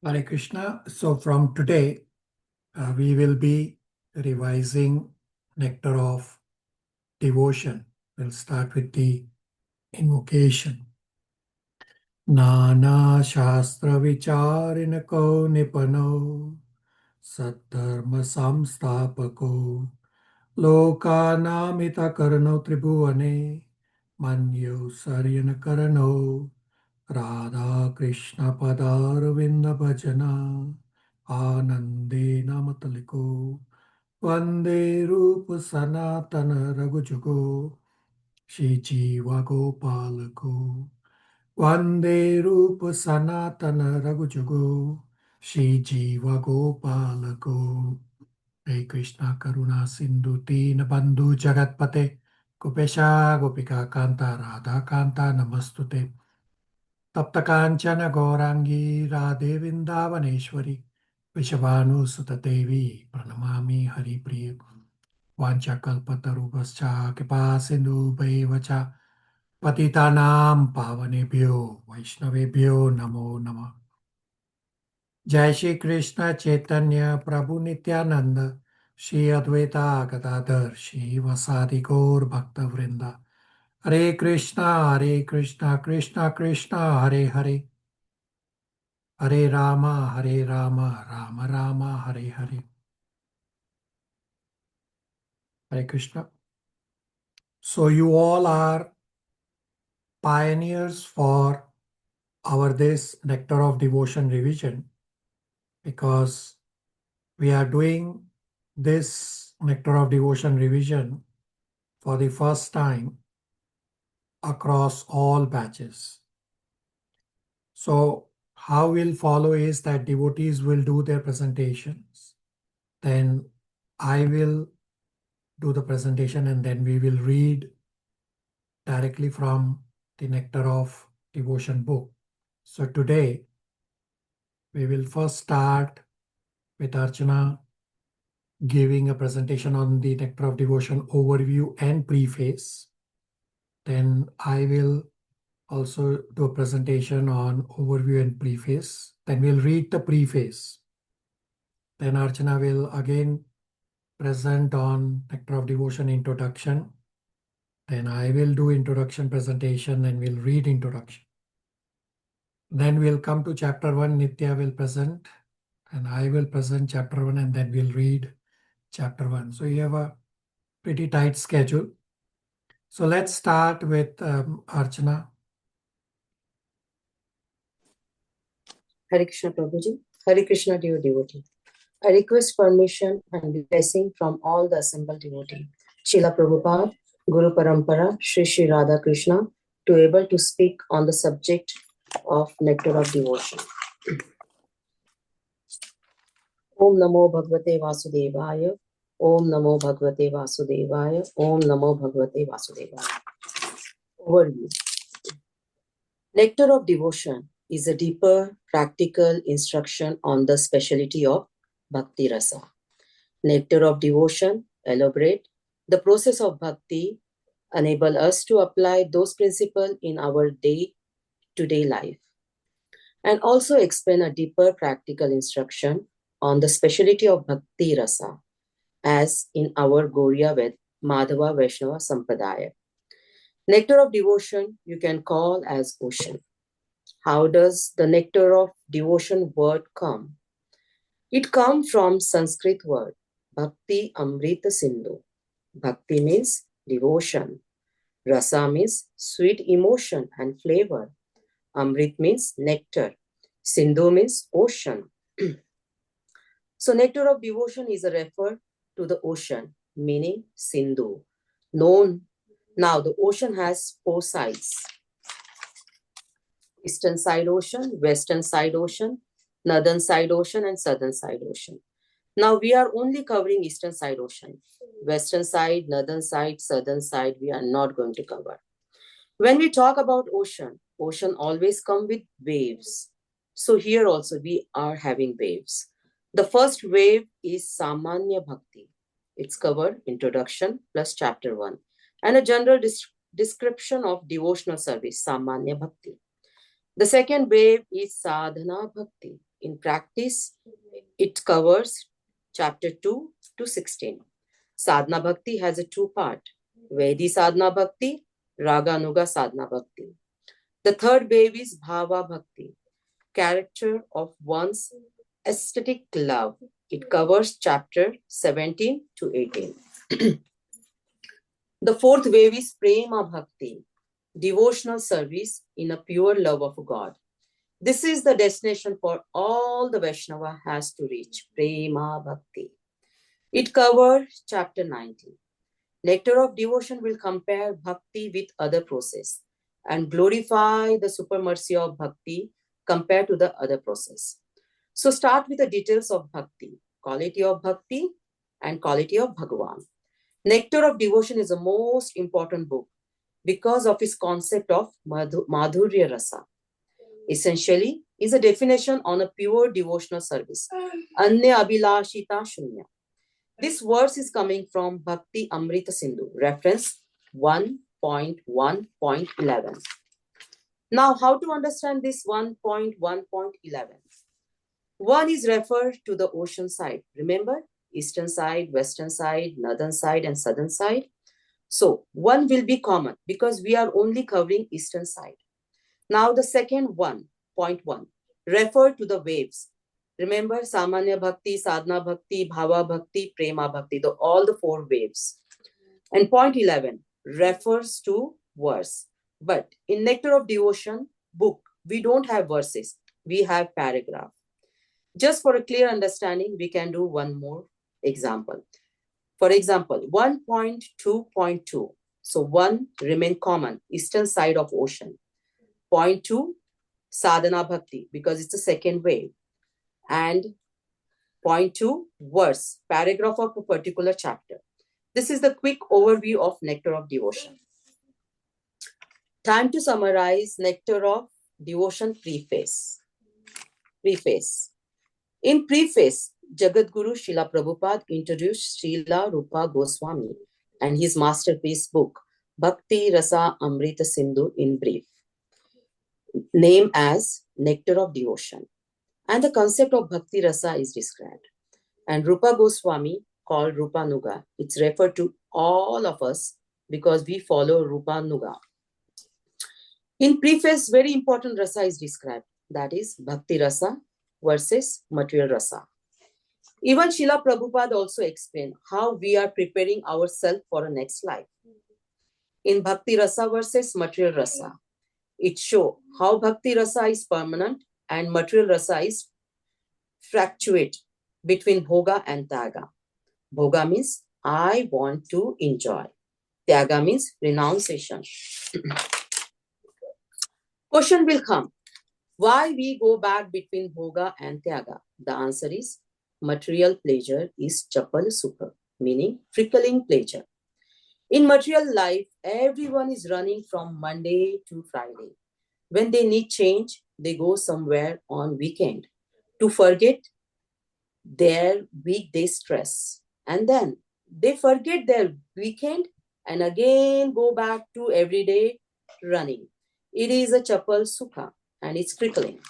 Hare Krishna. So from today, we will be revising Nectar of Devotion. We'll start with the invocation. Nana Shastra Vicharinako Nipano Saddharma Samstapako Lokanamita Karano Tribhuane Manyo Saryana Karano Radha Krishna Padar Vinda Bhajana Anande Namataliko Vande Rupa Sanatana Raghujugo Shri Jiva Gopalako Vande Rupa Sanatana Raghujugo Shri Jiva Gopalako Hare Krishna Karuna Sindhu Deen Bandhu Jagatpate Gopesha Gopika Kanta Radha Kanta Namastute Tapta Kanchana Gaurangi Radhe Vrindavaneshwari Vishavanu Devi Pranamami Hari Priya Vancha Kalpatarubhascha Kripa Sindhu Bhaivacha Patitanam Pavanebhyo Vaishnavebhyo Namo Namah. Jai Shri Krishna Chaitanya Prabhu Nityananda Shri Advaita Gadadhar Shri Vasadi Gaur Bhakta Vrinda Hare Krishna Krishna Krishna Hare Hare Hare Rama Rama Rama Hare Hare. Hare Krishna. So you all are pioneers for our this Nectar of Devotion revision, because we are doing this Nectar of Devotion revision for the first time across all batches. So how we'll follow is that devotees will do their presentations, then I will do the presentation, and then we will read directly from the Nectar of Devotion book. So today we will first start with Archana giving a presentation on the Nectar of Devotion overview and preface. Then I will also do a presentation on overview and preface. Then we'll read the preface. Then Archana will again present on Nectar of Devotion introduction. Then I will do introduction presentation and we'll read introduction. Then we'll come to chapter 1. Nitya will present and I will present chapter 1, and then we'll read chapter 1. So you have a pretty tight schedule. So let's start with Archana. Hare Krishna Prabhuji. Hare Krishna dear devotee. I request permission and blessing from all the assembled devotees. Srila Prabhupada, Guru Parampara, Shri Shri Radha Krishna, to able to speak on the subject of Nectar of Devotion. Om Namo Bhagavate Vasudevaya. Om Namo Bhagavate Vasudevaya. Om Namo Bhagavate Vasudevaya. Overview. Nectar of Devotion is a deeper practical instruction on the speciality of Bhakti Rasa. Nectar of Devotion elaborate the process of Bhakti, enable us to apply those principles in our day-to-day life, and also explain a deeper practical instruction on the speciality of Bhakti Rasa, as in our Gauriya Ved Madhava Vaishnava Sampradaya. Nectar of Devotion you can call as ocean. How does the Nectar of Devotion word come? It comes from Sanskrit word Bhakti Amrita Sindhu. Bhakti means devotion. Rasa means sweet emotion and flavor. Amrit means nectar. Sindhu means ocean. So Nectar of Devotion is a refer to the ocean, meaning Sindhu. Known now, the ocean has 4 sides. Eastern side ocean, western side ocean, northern side ocean, and southern side ocean. Now we are only covering eastern side ocean. Western side, northern side, southern side, we are not going to cover. When we talk about ocean, ocean always come with waves. So here also we are having waves. The first wave is Samanya Bhakti. It's covered introduction plus chapter 1 and a general description of devotional service, Samanya Bhakti. The second wave is Sadhana Bhakti. In practice, it covers chapter 2 to 16. Sadhana Bhakti has a two-part, Vaidhi Sadhana Bhakti, Raganuga Sadhana Bhakti. The third wave is Bhava Bhakti, character of one's aesthetic love. It covers chapter 17 to 18. The fourth wave is Prema Bhakti, devotional service in a pure love of God. This is the destination for all the Vaishnava has to reach, Prema Bhakti. It covers chapter 19. Nectar of Devotion will compare Bhakti with other process and glorify the super mercy of Bhakti compared to the other process. So start with the details of Bhakti, quality of Bhakti and quality of Bhagavan. Nectar of Devotion is the most important book because of its concept of Madhurya Rasa. Essentially, is a definition on a pure devotional service. Anya Abhilashita Shunya. This verse is coming from Bhakti Amrita Sindhu, reference 1.1.11. Now, how to understand this 1.1.11? One is referred to the ocean side. Remember, eastern side, western side, northern side, and southern side. So, one will be common because we are only covering eastern side. Now, the second 1.1 refer to the waves. Remember, Samanya Bhakti, Sadhana Bhakti, Bhava Bhakti, Prema Bhakti, all the four waves. And point 11 refers to verse. But in Nectar of Devotion book, we don't have verses. We have paragraph. Just for a clear understanding, we can do one more example. For example, 1.2.2. So 1 remain common, eastern side of ocean. Point 2, Sadhana Bhakti, because it's the second wave. And point 2, verse, paragraph of a particular chapter. This is the quick overview of Nectar of Devotion. Time to summarize Nectar of Devotion preface. Preface. In preface, Jagadguru Srila Prabhupada introduced Srila Rupa Goswami and his masterpiece book, Bhakti Rasa Amrita Sindhu in brief, named as Nectar of Devotion. And the concept of Bhakti Rasa is described. And Rupa Goswami, called Rupanuga, it's referred to all of us because we follow Rupanuga. In preface, very important rasa is described. That is Bhakti Rasa versus material rasa. Even Srila Prabhupada also explained how we are preparing ourselves for a next life. In Bhakti Rasa versus material rasa, it shows how Bhakti Rasa is permanent and material rasa is fluctuate between bhoga and tyaga. Bhoga means I want to enjoy. Tyaga means renunciation. Question will come. Why we go back between bhoga and tyaga? The answer is material pleasure is chapal sukha, meaning trickling pleasure. In material life, everyone is running from Monday to Friday. When they need change, they go somewhere on weekend to forget their weekday stress. And then they forget their weekend and again go back to everyday running. It is a chapal sukha and it's trickling.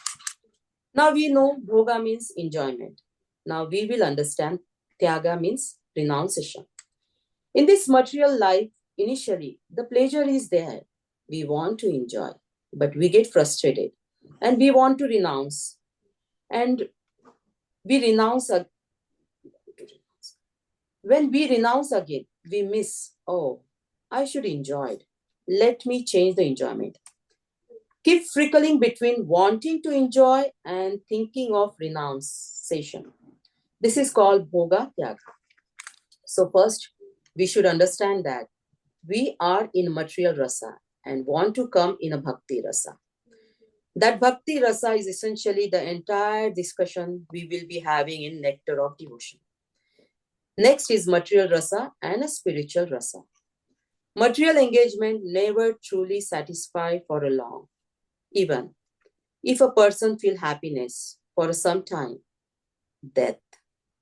Now we know bhoga means enjoyment. Now we will understand tyaga means renunciation. In this material life, initially, the pleasure is there. We want to enjoy, but we get frustrated and we want to renounce. And we renounce. When we renounce again, we miss, oh, I should enjoy it. Let me change the enjoyment. Keep frickling between wanting to enjoy and thinking of renunciation. This is called bhoga tyaga. So first, we should understand that we are in material rasa and want to come in a bhakti rasa. That bhakti rasa is essentially the entire discussion we will be having in Nectar of Devotion. Next is material rasa and a spiritual rasa. Material engagement never truly satisfies for a long. Even if a person feels happiness for some time, death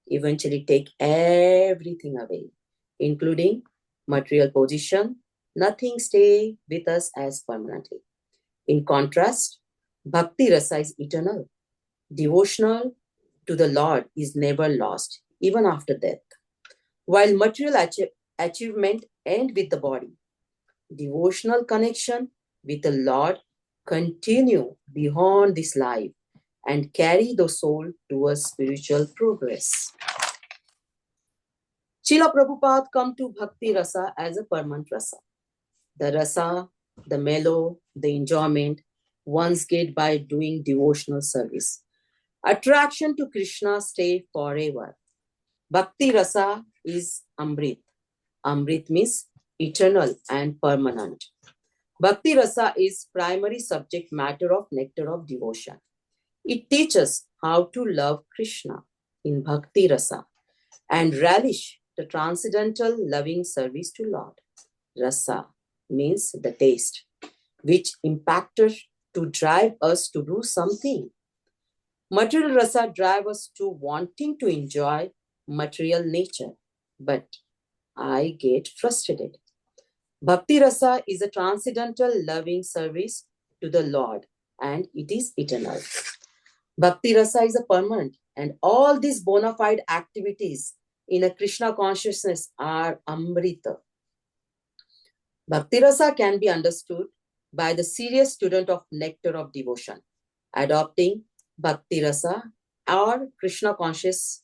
eventually take everything away, including material position. Nothing stays with us as permanently. In contrast, bhakti rasa is eternal. Devotional to the Lord is never lost, even after death. While material achievement ends with the body, devotional connection with the Lord continue beyond this life and carry the soul towards spiritual progress. Srila Prabhupada come to Bhakti Rasa as a permanent rasa. The rasa, the mellow, the enjoyment, one's get by doing devotional service. Attraction to Krishna stay forever. Bhakti rasa is Amrit. Amrit means eternal and permanent. Bhakti rasa is primary subject matter of nectar of devotion. It teaches how to love Krishna in Bhakti rasa and relish the transcendental loving service to Lord. Rasa means the taste, which impacted to drive us to do something. Material rasa drive us to wanting to enjoy material nature, but I get frustrated. Bhakti rasa is a transcendental loving service to the Lord, and it is eternal. Bhakti rasa is a permanent, and all these bona fide activities in a Krishna consciousness are Amrita. Bhakti rasa can be understood by the serious student of nectar of devotion. Adopting Bhakti rasa or Krishna conscious,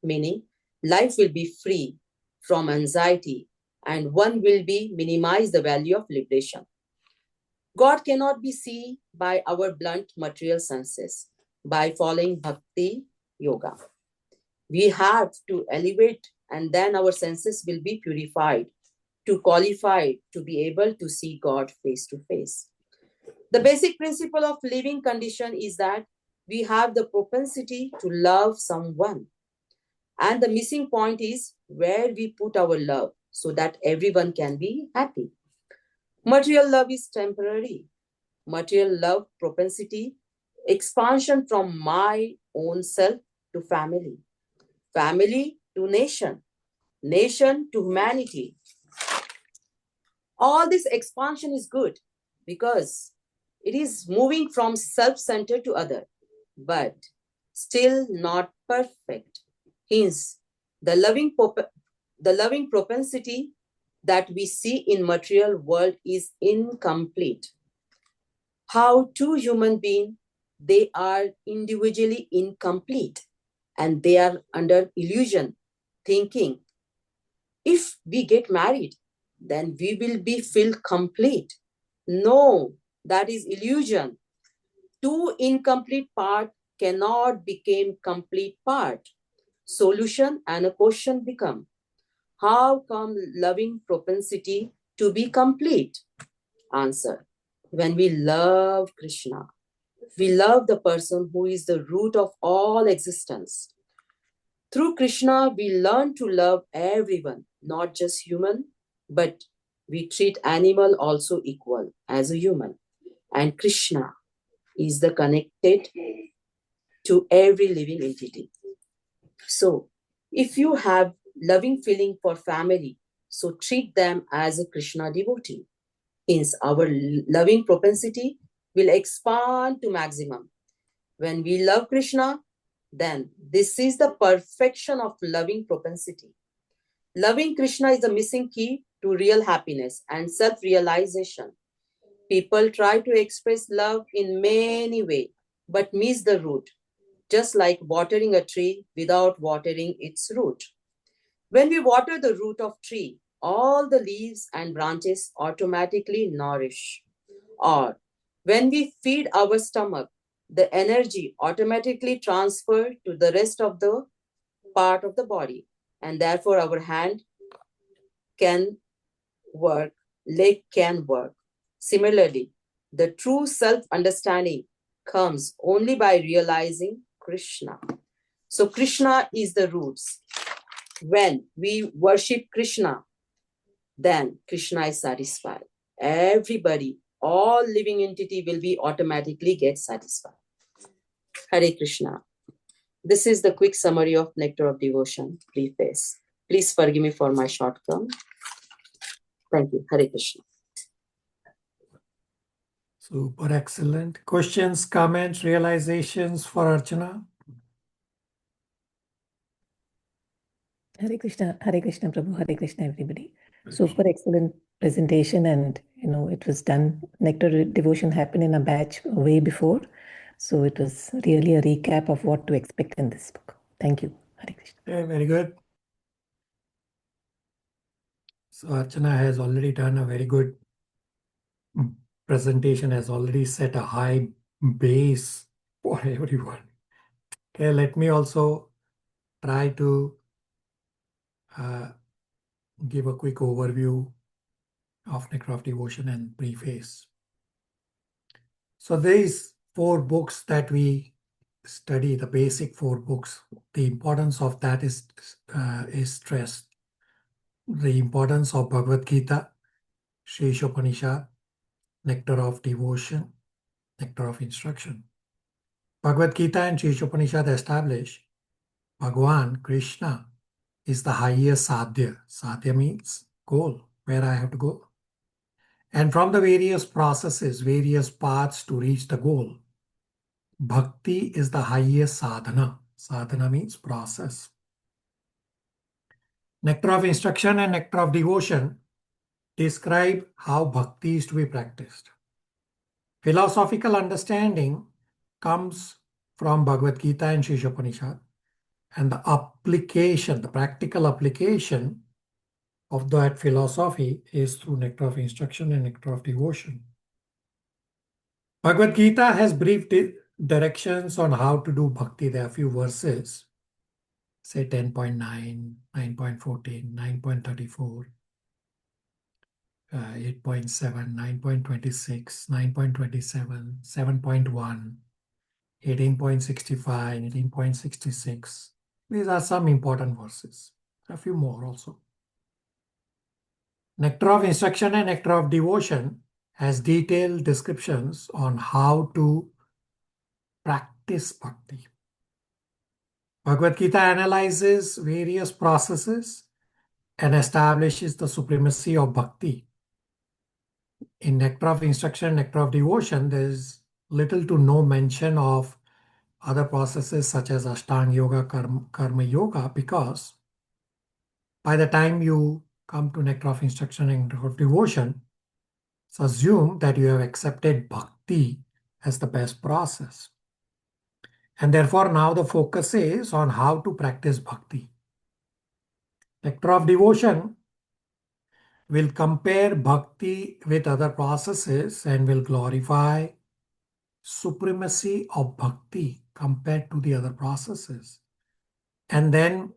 meaning life will be free from anxiety and one will be minimize the value of liberation. God cannot be seen by our blunt material senses by following Bhakti yoga. We have to elevate and then our senses will be purified to qualify to be able to see God face to face. The basic principle of living condition is that we have the propensity to love someone. And the missing point is where we put our love so that everyone can be happy. Material love is temporary. Material love propensity, expansion from my own self to family, family to nation, nation to humanity. All this expansion is good because it is moving from self-centered to other, but still not perfect. Hence, the loving propensity that we see in material world is incomplete. How two human beings, they are individually incomplete and they are under illusion, thinking, if we get married, then we will be feel complete. No, that is illusion. Two incomplete part cannot become complete part. Solution and a question become, how come loving propensity to be complete? Answer, when we love Krishna, we love the person who is the root of all existence. Through Krishna, we learn to love everyone, not just human, but we treat animal also equal as a human. And Krishna is the connected to every living entity. So if you have loving feeling for family, so treat them as a Krishna devotee. Hence, our loving propensity will expand to maximum. When we love Krishna, then this is the perfection of loving propensity. Loving Krishna is the missing key to real happiness and self-realization. People try to express love in many ways, but miss the root, just like watering a tree without watering its root. When we water the root of tree, all the leaves and branches automatically nourish. Or when we feed our stomach, the energy automatically transfers to the rest of the part of the body, and therefore our hand can work, leg can work. Similarly, the true self-understanding comes only by realizing Krishna. So Krishna is the roots. When we worship Krishna, then Krishna is satisfied. Everybody, all living entity will be automatically get satisfied. Hare Krishna. This is the quick summary of Nectar of Devotion, Preface. Please forgive me for my shortcoming. Thank you. Hare Krishna. Super excellent. Questions, comments, realizations for Archana? Hare Krishna, Prabhu, Hare Krishna, everybody. Super excellent presentation, and it was done. Nectar devotion happened in a batch way before, so it was really a recap of what to expect in this book. Thank you, Hare Krishna. Okay, very good. So Archana has already done a very good presentation, has already set a high base for everyone. Okay, let me also try to give a quick overview of Nectar of Devotion and Preface. So these 4 books that we study, the basic 4 books, the importance of that is stressed. The importance of Bhagavad Gita, Sheshopanishad, Nectar of Devotion, Nectar of Instruction. Bhagavad Gita and Sheshopanishad establish Bhagavan, Krishna, is the highest sadhya. Sadhya means goal, where I have to go. And from the various processes, various paths to reach the goal, Bhakti is the highest sadhana. Sadhana means process. Nectar of Instruction and Nectar of Devotion describe how Bhakti is to be practiced. Philosophical understanding comes from Bhagavad Gita and Sheshopanishad, and the application, the practical application of that philosophy is through Nectar of Instruction and Nectar of Devotion. Bhagavad Gita has brief directions on how to do bhakti. There are a few verses, say 10.9, 9.14, 9.34, 8.7, 9.26, 9.27, 7.1, 18.65, 18.66. These are some important verses. A few more also. Nectar of Instruction and Nectar of Devotion has detailed descriptions on how to practice bhakti. Bhagavad Gita analyzes various processes and establishes the supremacy of bhakti. In Nectar of Instruction, Nectar of Devotion, there is little to no mention of other processes such as Ashtanga Yoga, Karma Yoga, because by the time you come to Nectar of Instruction and Nectar of Devotion, it's assumed that you have accepted bhakti as the best process. And therefore, now the focus is on how to practice bhakti. Nectar of Devotion will compare bhakti with other processes and will glorify supremacy of bhakti compared to the other processes. And then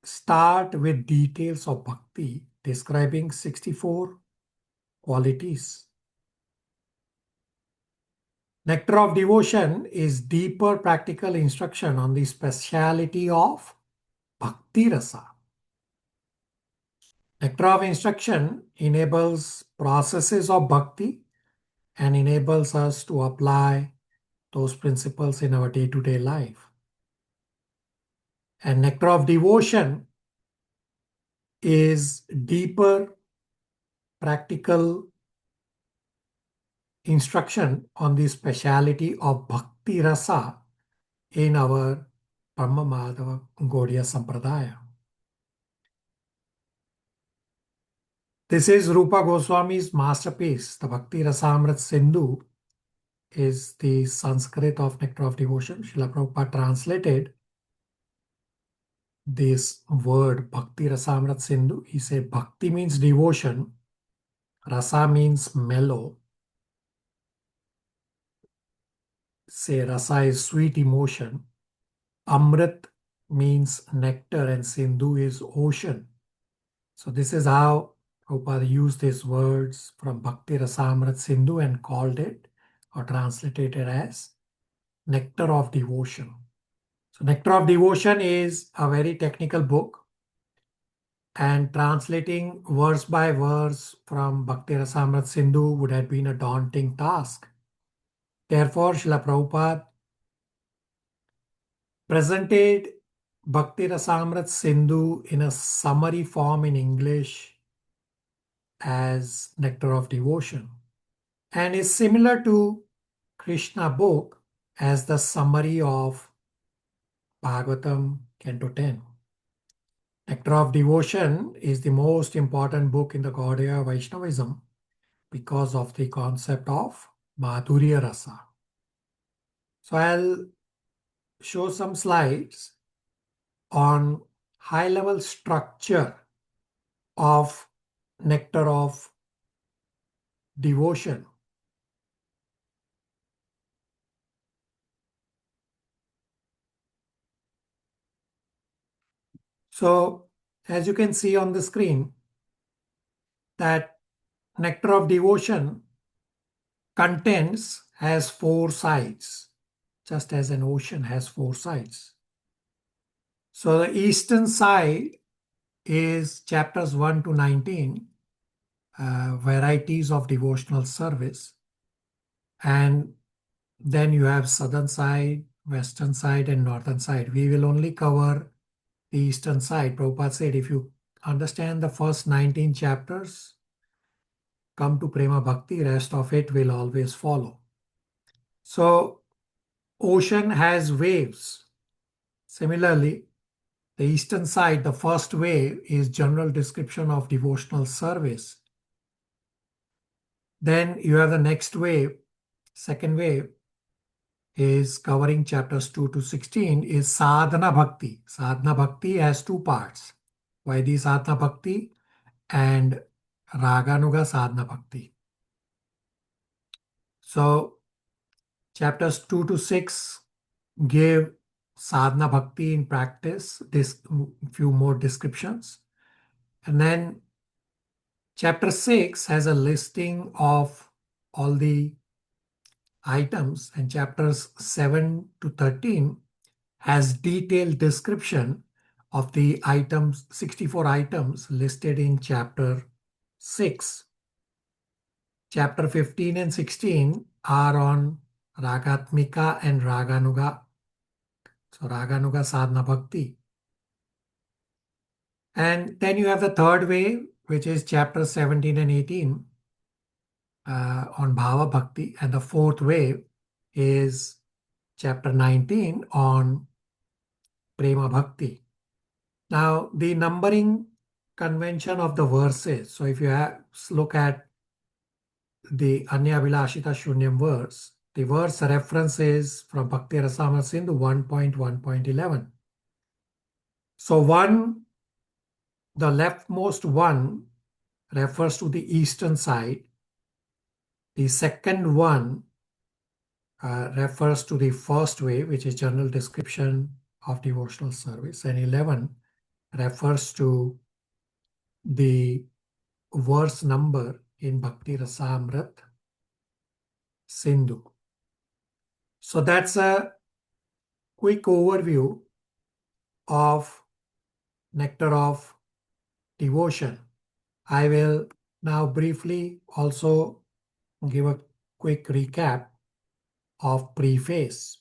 start with details of bhakti, describing 64 qualities. Nectar of Devotion is deeper practical instruction on the speciality of bhakti rasa. Nectar of Instruction enables processes of bhakti and enables us to apply those principles in our day-to-day life. And Nectar of Devotion is deeper practical instruction on the speciality of bhakti rasa in our Brahma Madhava Gaudiya Sampradaya. This is Rupa Goswami's masterpiece. The Bhakti Rasamrit Sindhu is the Sanskrit of Nectar of Devotion. Srila Prabhupada translated this word Bhakti Rasamrit Sindhu. He said Bhakti means devotion, Rasa means mellow. Say Rasa is sweet emotion. Amrit means nectar and Sindhu is ocean. So this is how Prabhupada used these words from Bhakti Rasamrit Sindhu and called it or translated it as Nectar of Devotion. So Nectar of Devotion is a very technical book, and translating verse by verse from Bhakti Rasamrit Sindhu would have been a daunting task. Therefore, Srila Prabhupada presented Bhakti Rasamrit Sindhu in a summary form in English as Nectar of Devotion. and is similar to Krishna book as the summary of Bhagavatam Canto 10. Nectar of Devotion is the most important book in the Gaudiya Vaishnavism because of the concept of Madhurya Rasa. So I'll show some slides on high-level structure of Nectar of Devotion. So as you can see on the screen, that Nectar of Devotion has 4 sides, just as an ocean has 4 sides. So the eastern side is chapters 1 to 19, varieties of devotional service. And then you have southern side, western side, and northern side. We will only cover the eastern side. Prabhupada said, if you understand the first 19 chapters, come to Prema Bhakti, rest of it will always follow. So ocean has waves. Similarly, the eastern side, the first wave is general description of devotional service. Then you have the next wave, second wave is covering chapters 2 to 16 is Sadhana Bhakti. Sadhana Bhakti has 2 parts, Vaidhi Sadhana Bhakti and Raganuga Sadhana Bhakti. So chapters 2 to 6 give Sadhana Bhakti in practice, this few more descriptions. And then chapter 6 has a listing of all the items, and chapters 7 to 13 has detailed description of the items, 64 items listed in chapter 6. Chapter 15 and 16 are on Ragatmika and Raganuga. So Raganuga Sadhana Bhakti. And then you have the third wave, which is chapter 17 and 18 on Bhava Bhakti. And the fourth wave is chapter 19 on Prema Bhakti. Now, the numbering convention of the verses. So if you look at the Anya Vilashita Shunyam verse, the verse reference is from Bhakti Rasamrita Sindhu 1.1.11. So the leftmost one refers to the eastern side. The second one refers to the first wave, which is general description of devotional service. And 11 refers to the verse number in Bhakti Rasamrita Sindhu. So that's a quick overview of Nectar of Devotion. I will now briefly also give a quick recap of Preface.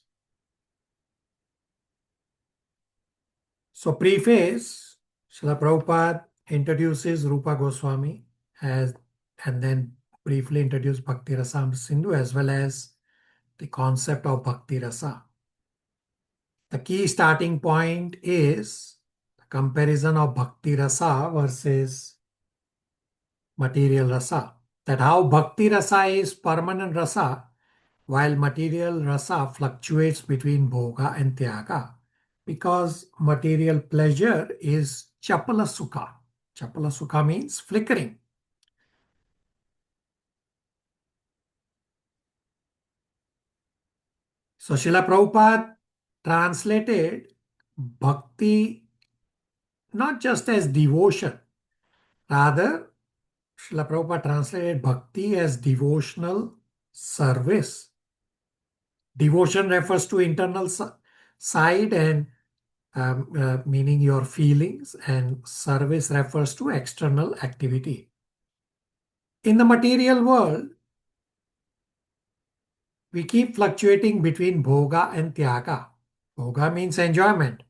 So Preface, Srila Prabhupada introduces Rupa Goswami and then briefly introduce Bhakti Rasamrita Sindhu as well as the concept of Bhakti Rasa. The key starting point is the comparison of Bhakti Rasa versus material Rasa. That how Bhakti Rasa is permanent Rasa while material Rasa fluctuates between Bhoga and Tyaga, because material pleasure is Chapala Sukha. Chapala Sukha means flickering. So Srila Prabhupada translated Bhakti not just as devotion, rather Srila Prabhupada translated Bhakti as devotional service. Devotion refers to internal side and meaning your feelings, and service refers to external activity. In the material world, we keep fluctuating between bhoga and tyaga. Bhoga means enjoyment.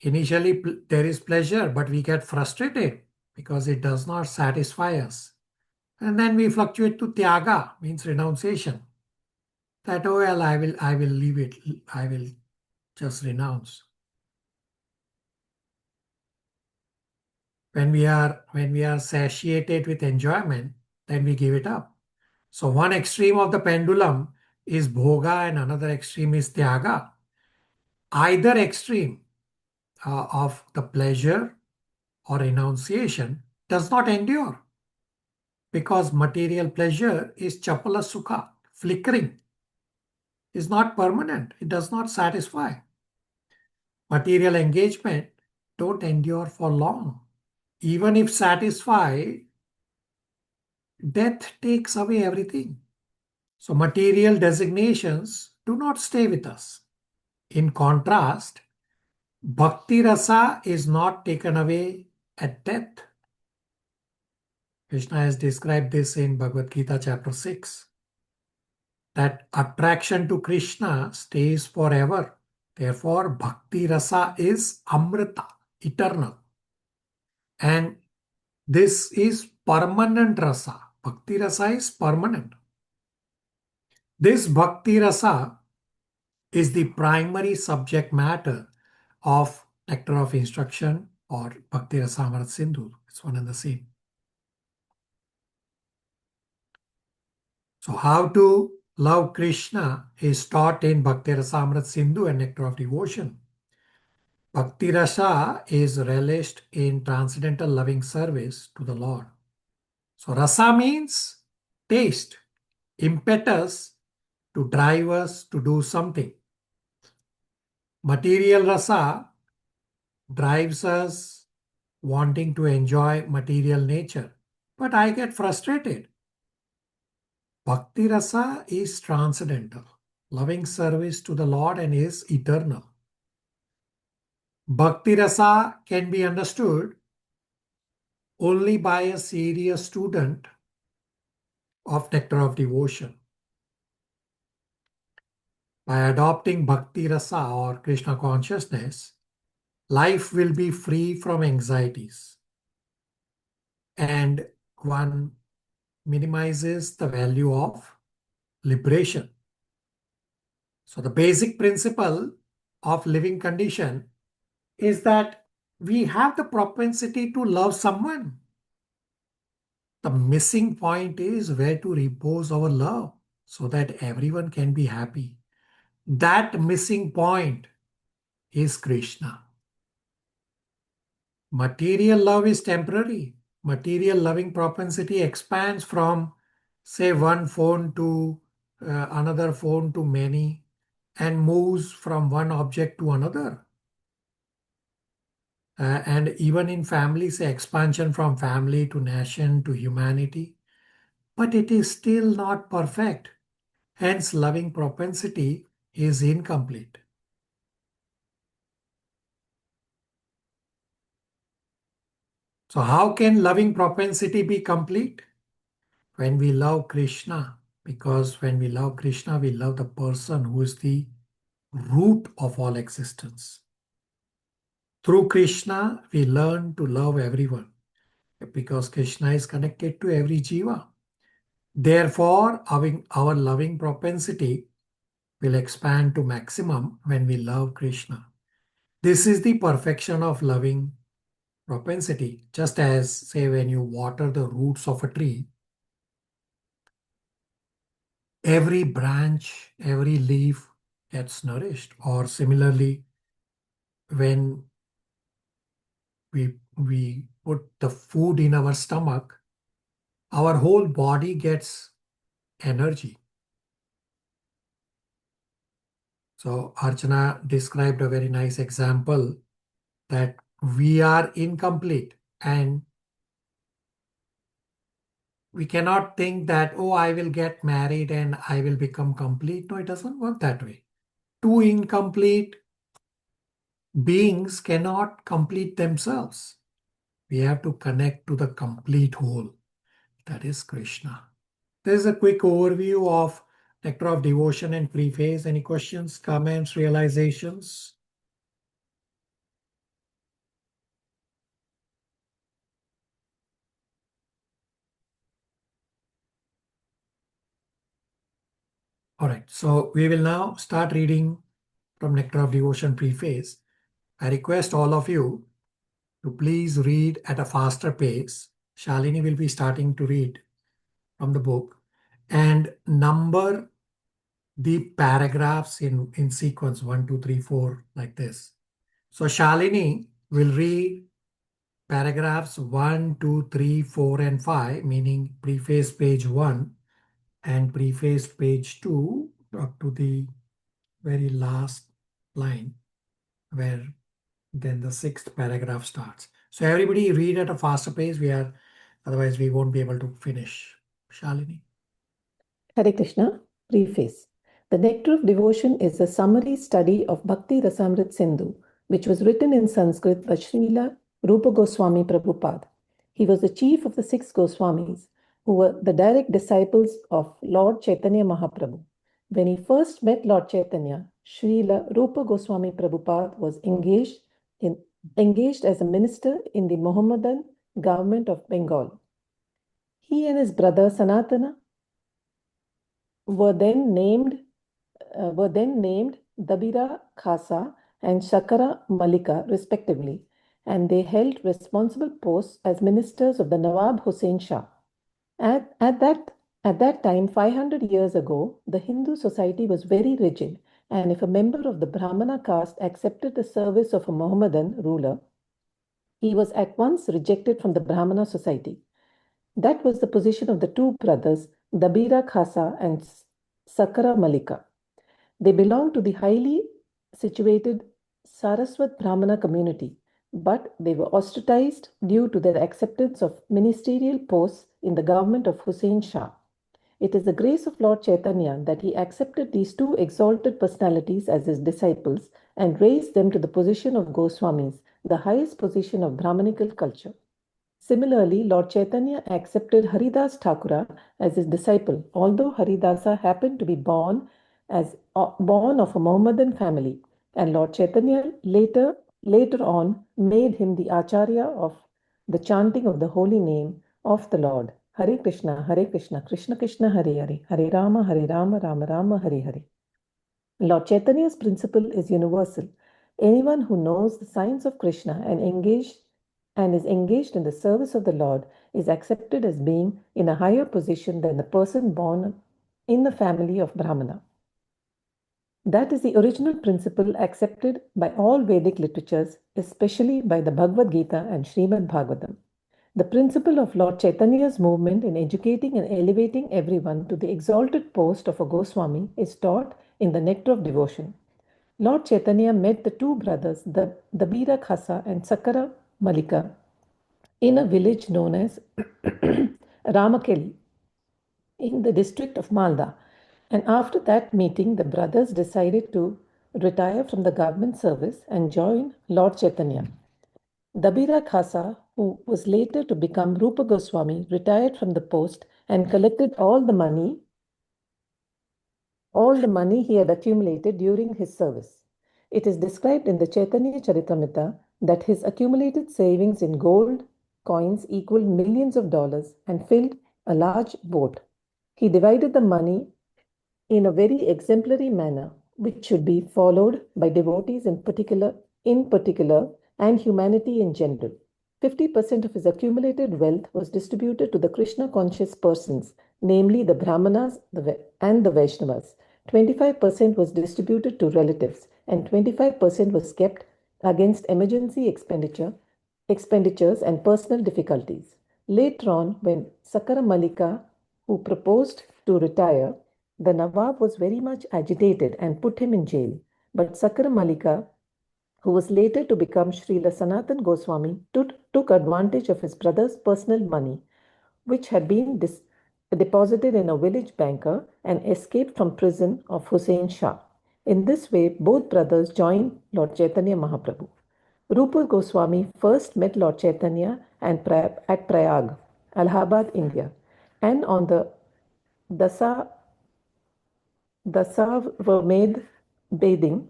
Initially, there is pleasure, but we get frustrated because it does not satisfy us. And then we fluctuate to Tyaga, means renunciation. That, oh well, I will leave it. I will just renounce. When we are satiated with enjoyment, then we give it up. So one extreme of the pendulum is bhoga and another extreme is tyaga. Either extreme of the pleasure or renunciation does not endure, because material pleasure is chapala sukha, flickering, is not permanent. It does not satisfy. Material engagement don't endure for long. Even if satisfy, death takes away everything. So material designations do not stay with us. In contrast, bhakti rasa is not taken away at death. Krishna has described this in Bhagavad Gita chapter 6. That attraction to Krishna stays forever. Therefore, bhakti rasa is amrita, eternal. And this is permanent rasa. Bhakti rasa is permanent. This bhakti rasa is the primary subject matter of Nectar of Instruction or Bhakti Rasamrita Sindhu. It's one and the same. So how to love Krishna is taught in Bhakti Rasamrita Sindhu and Nectar of Devotion. Bhakti Rasa is relished in transcendental loving service to the Lord. So rasa means taste, impetus to drive us to do something. Material rasa drives us wanting to enjoy material nature, but I get frustrated. Bhakti rasa is transcendental, loving service to the Lord, and is eternal. Bhakti rasa can be understood only by a serious student of Nectar of Devotion. By adopting Bhakti rasa or Krishna consciousness, life will be free from anxieties, and one minimizes the value of liberation. So the basic principle of living condition is that we have the propensity to love someone. The missing point is where to repose our love so that everyone can be happy. That missing point is Krishna. Material love is temporary. Material loving propensity expands from, say, one phone to another phone to many, and moves from one object to another. And even in families, expansion from family to nation to humanity. But it is still not perfect. Hence, loving propensity is incomplete. So how can loving propensity be complete? When we love Krishna. Because when we love Krishna, we love the person who is the root of all existence. Through Krishna, we learn to love everyone, because Krishna is connected to every jiva. Therefore, our loving propensity will expand to maximum when we love Krishna. This is the perfection of loving propensity. Just as, say, when you water the roots of a tree, every branch, every leaf gets nourished. Or similarly, when we put the food in our stomach, our whole body gets energy. So Archana described a very nice example that we are incomplete, and we cannot think that, oh, I will get married and I will become complete. No, it doesn't work that way. Two incomplete beings cannot complete themselves. We have to connect to the complete whole. That is Krishna. This is a quick overview of Nectar of Devotion and Preface. Any questions, comments, realizations? All right, so we will now start reading from Nectar of Devotion Preface. I request all of you to please read at a faster pace. Shalini will be starting to read from the book and number the paragraphs in sequence 1, 2, 3, 4 like this. So Shalini will read paragraphs 1, 2, 3, 4, and 5, meaning preface page 1 and preface page 2 up to the very last line where then the 6th paragraph starts. So everybody read at a faster pace. Otherwise we won't be able to finish. Shalini. Hare Krishna, Preface. The Nectar of Devotion is a summary study of Bhakti Rasamrit Sindhu, which was written in Sanskrit by Srila Rupa Goswami Prabhupada. He was the chief of the 6 Goswamis, who were the direct disciples of Lord Chaitanya Mahaprabhu. When he first met Lord Chaitanya, Srila Rupa Goswami Prabhupada was engaged as a minister in the Mohammedan government of Bengal. He and his brother Sanatana were then named Dabira Khasa and Shakara Malika, respectively, and they held responsible posts as ministers of the Nawab Hussain Shah. At that time, 500 years ago, the Hindu society was very rigid, and if a member of the Brahmana caste accepted the service of a Mohammedan ruler, he was at once rejected from the Brahmana society. That was the position of the 2 brothers, Dabira Khasa and Sakara Malika. They belonged to the highly situated Saraswat Brahmana community, but they were ostracized due to their acceptance of ministerial posts in the government of Hussain Shah. It is the grace of Lord Chaitanya that he accepted these 2 exalted personalities as his disciples and raised them to the position of Goswamis, the highest position of Brahmanical culture. Similarly, Lord Chaitanya accepted Haridas Thakura as his disciple, although Haridasa happened to be born of a Mohammedan family, and Lord Chaitanya later on made him the Acharya of the chanting of the holy name of the Lord. Hare Krishna, Krishna Krishna, Hare Hare, Hare Rama, Rama Rama, Hare Hare. Lord Chaitanya's principle is universal. Anyone who knows the science of Krishna and is engaged in the service of the Lord is accepted as being in a higher position than the person born in the family of Brahmana. That is the original principle accepted by all Vedic literatures, especially by the Bhagavad Gita and Srimad Bhagavatam. The principle of Lord Chaitanya's movement in educating and elevating everyone to the exalted post of a Goswami is taught in the Nectar of Devotion. Lord Chaitanya met the 2 brothers, Dabira Khasa and Sakara Malika, in a village known as Ramakeli in the district of Malda. And after that meeting, the brothers decided to retire from the government service and join Lord Chaitanya. Dabira Khasa, who was later to become Rupa Goswami, retired from the post and collected all the money he had accumulated during his service. It is described in the Chaitanya Charitamrita that his accumulated savings in gold coins equaled millions of dollars and filled a large boat. He divided the money in a very exemplary manner, which should be followed by devotees in particular and humanity in general. 50% of his accumulated wealth was distributed to the Krishna-conscious persons, namely the Brahmanas and the Vaishnavas. 25% was distributed to relatives, and 25% was kept against emergency expenditures and personal difficulties. Later on, when Sakara Malika, who proposed to retire, the Nawab was very much agitated and put him in jail. But Sakara Malika, who was later to become Srila Sanatan Goswami, took advantage of his brother's personal money, which had been deposited in a village banker, and escaped from prison of Hussain Shah. In this way, both brothers joined Lord Chaitanya Mahaprabhu. Rupa Goswami first met Lord Chaitanya at Prayag, Allahabad, India, and on the Dasavarmed bathing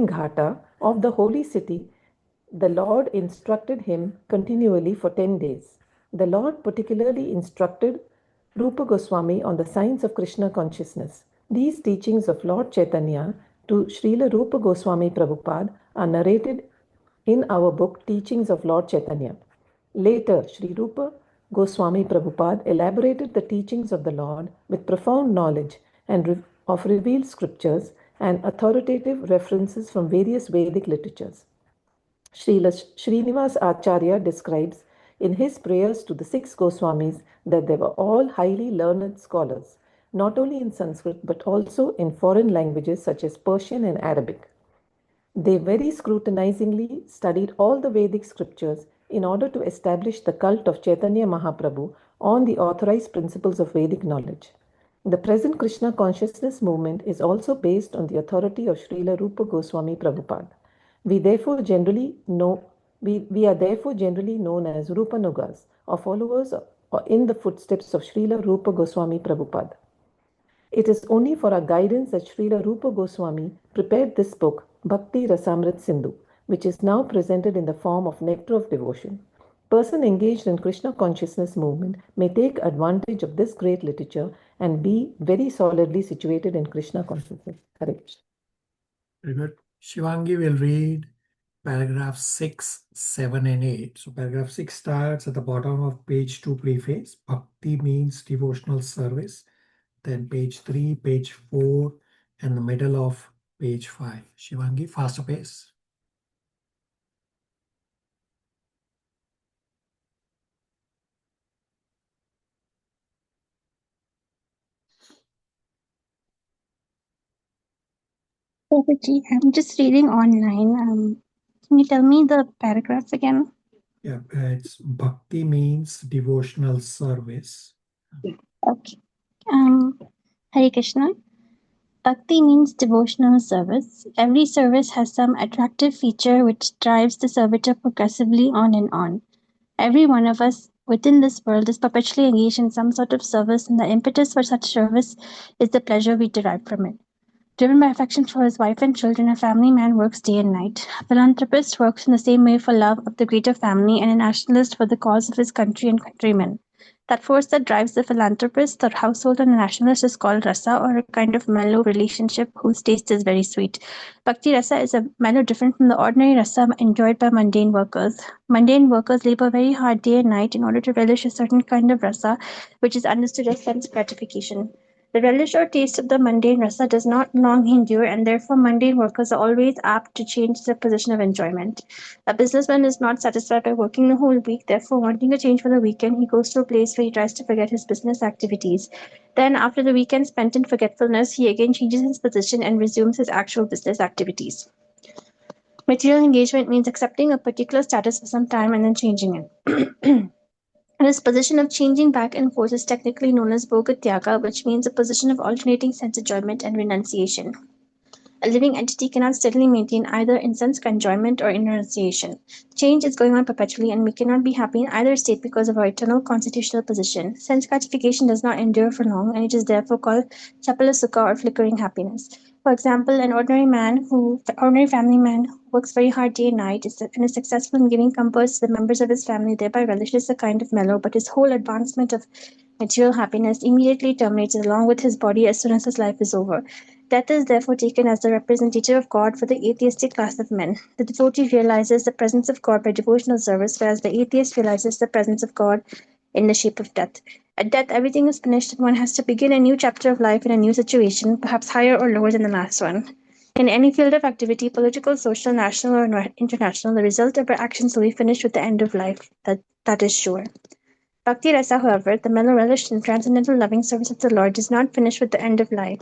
ghata of the holy city, the Lord instructed him continually for 10 days. The Lord particularly instructed Rupa Goswami on the Science of Krishna Consciousness. These teachings of Lord Chaitanya to Srila Rupa Goswami Prabhupada are narrated in our book Teachings of Lord Chaitanya. Later, Sri Rupa Goswami Prabhupada elaborated the teachings of the Lord with profound knowledge and of revealed scriptures and authoritative references from various Vedic literatures. Srila Srinivas Acharya describes in his prayers to the 6 Goswamis that they were all highly learned scholars, not only in Sanskrit but also in foreign languages such as Persian and Arabic. They very scrutinizingly studied all the Vedic scriptures in order to establish the cult of Chaitanya Mahaprabhu on the authorized principles of Vedic knowledge. The present Krishna consciousness movement is also based on the authority of Srila Rupa Goswami Prabhupada. We are therefore generally known as Rupanugas, or followers in the footsteps of Srila Rupa Goswami Prabhupada. It is only for our guidance that Srila Rupa Goswami prepared this book, Bhakti Rasamrit Sindhu, which is now presented in the form of Nectar of Devotion. Person engaged in Krishna consciousness movement may take advantage of this great literature and be very solidly situated in Krishna consciousness. Hare Krishna. Very good. Shivangi will read paragraph 6, 7, and 8. So paragraph 6 starts at the bottom of page 2 preface. Bhakti means devotional service. Then page 3, page 4, and the middle of page 5. Shivangi, faster pace. Prabhuji, I'm just reading online. Can you tell me the paragraphs again? Yeah, it's Bhakti means devotional service. Okay. Hare Krishna. Bhakti means devotional service. Every service has some attractive feature which drives the servitor progressively on and on. Every one of us within this world is perpetually engaged in some sort of service, and the impetus for such service is the pleasure we derive from it. Driven by affection for his wife and children, a family man works day and night. A philanthropist works in the same way for love of the greater family, and a nationalist for the cause of his country and countrymen. That force that drives the philanthropist, the household, and the nationalist is called rasa, or a kind of mellow relationship whose taste is very sweet. Bhakti rasa is a mellow different from the ordinary rasa enjoyed by mundane workers. Mundane workers labor very hard day and night in order to relish a certain kind of rasa, which is understood as sense gratification. The relish or taste of the mundane rasa does not long endure, and therefore mundane workers are always apt to change their position of enjoyment. A businessman is not satisfied by working the whole week, therefore wanting a change for the weekend, he goes to a place where he tries to forget his business activities. Then, after the weekend spent in forgetfulness, he again changes his position and resumes his actual business activities. Material engagement means accepting a particular status for some time and then changing it. This position of changing back and forth is technically known as Bhogatyaga, which means a position of alternating sense enjoyment and renunciation. A living entity cannot steadily maintain either in sense enjoyment or in renunciation. Change is going on perpetually, and we cannot be happy in either state because of our eternal constitutional position. Sense gratification does not endure for long, and it is therefore called chapala sukha or flickering happiness. For example, an ordinary family man who works very hard day and night and is successful in giving comfort to the members of his family, thereby relishes a kind of mellow, but his whole advancement of material happiness immediately terminates along with his body as soon as his life is over. Death is therefore taken as the representative of God for the atheistic class of men. The devotee realizes the presence of God by devotional service, whereas the atheist realizes the presence of God in the shape of death. At death, everything is finished, and one has to begin a new chapter of life in a new situation, perhaps higher or lower than the last one. In any field of activity, political, social, national, or international, the result of our actions will be finished with the end of life. That is sure. Bhakti Rasa, however, the mellow relish in transcendental loving service of the Lord, does not finish with the end of life.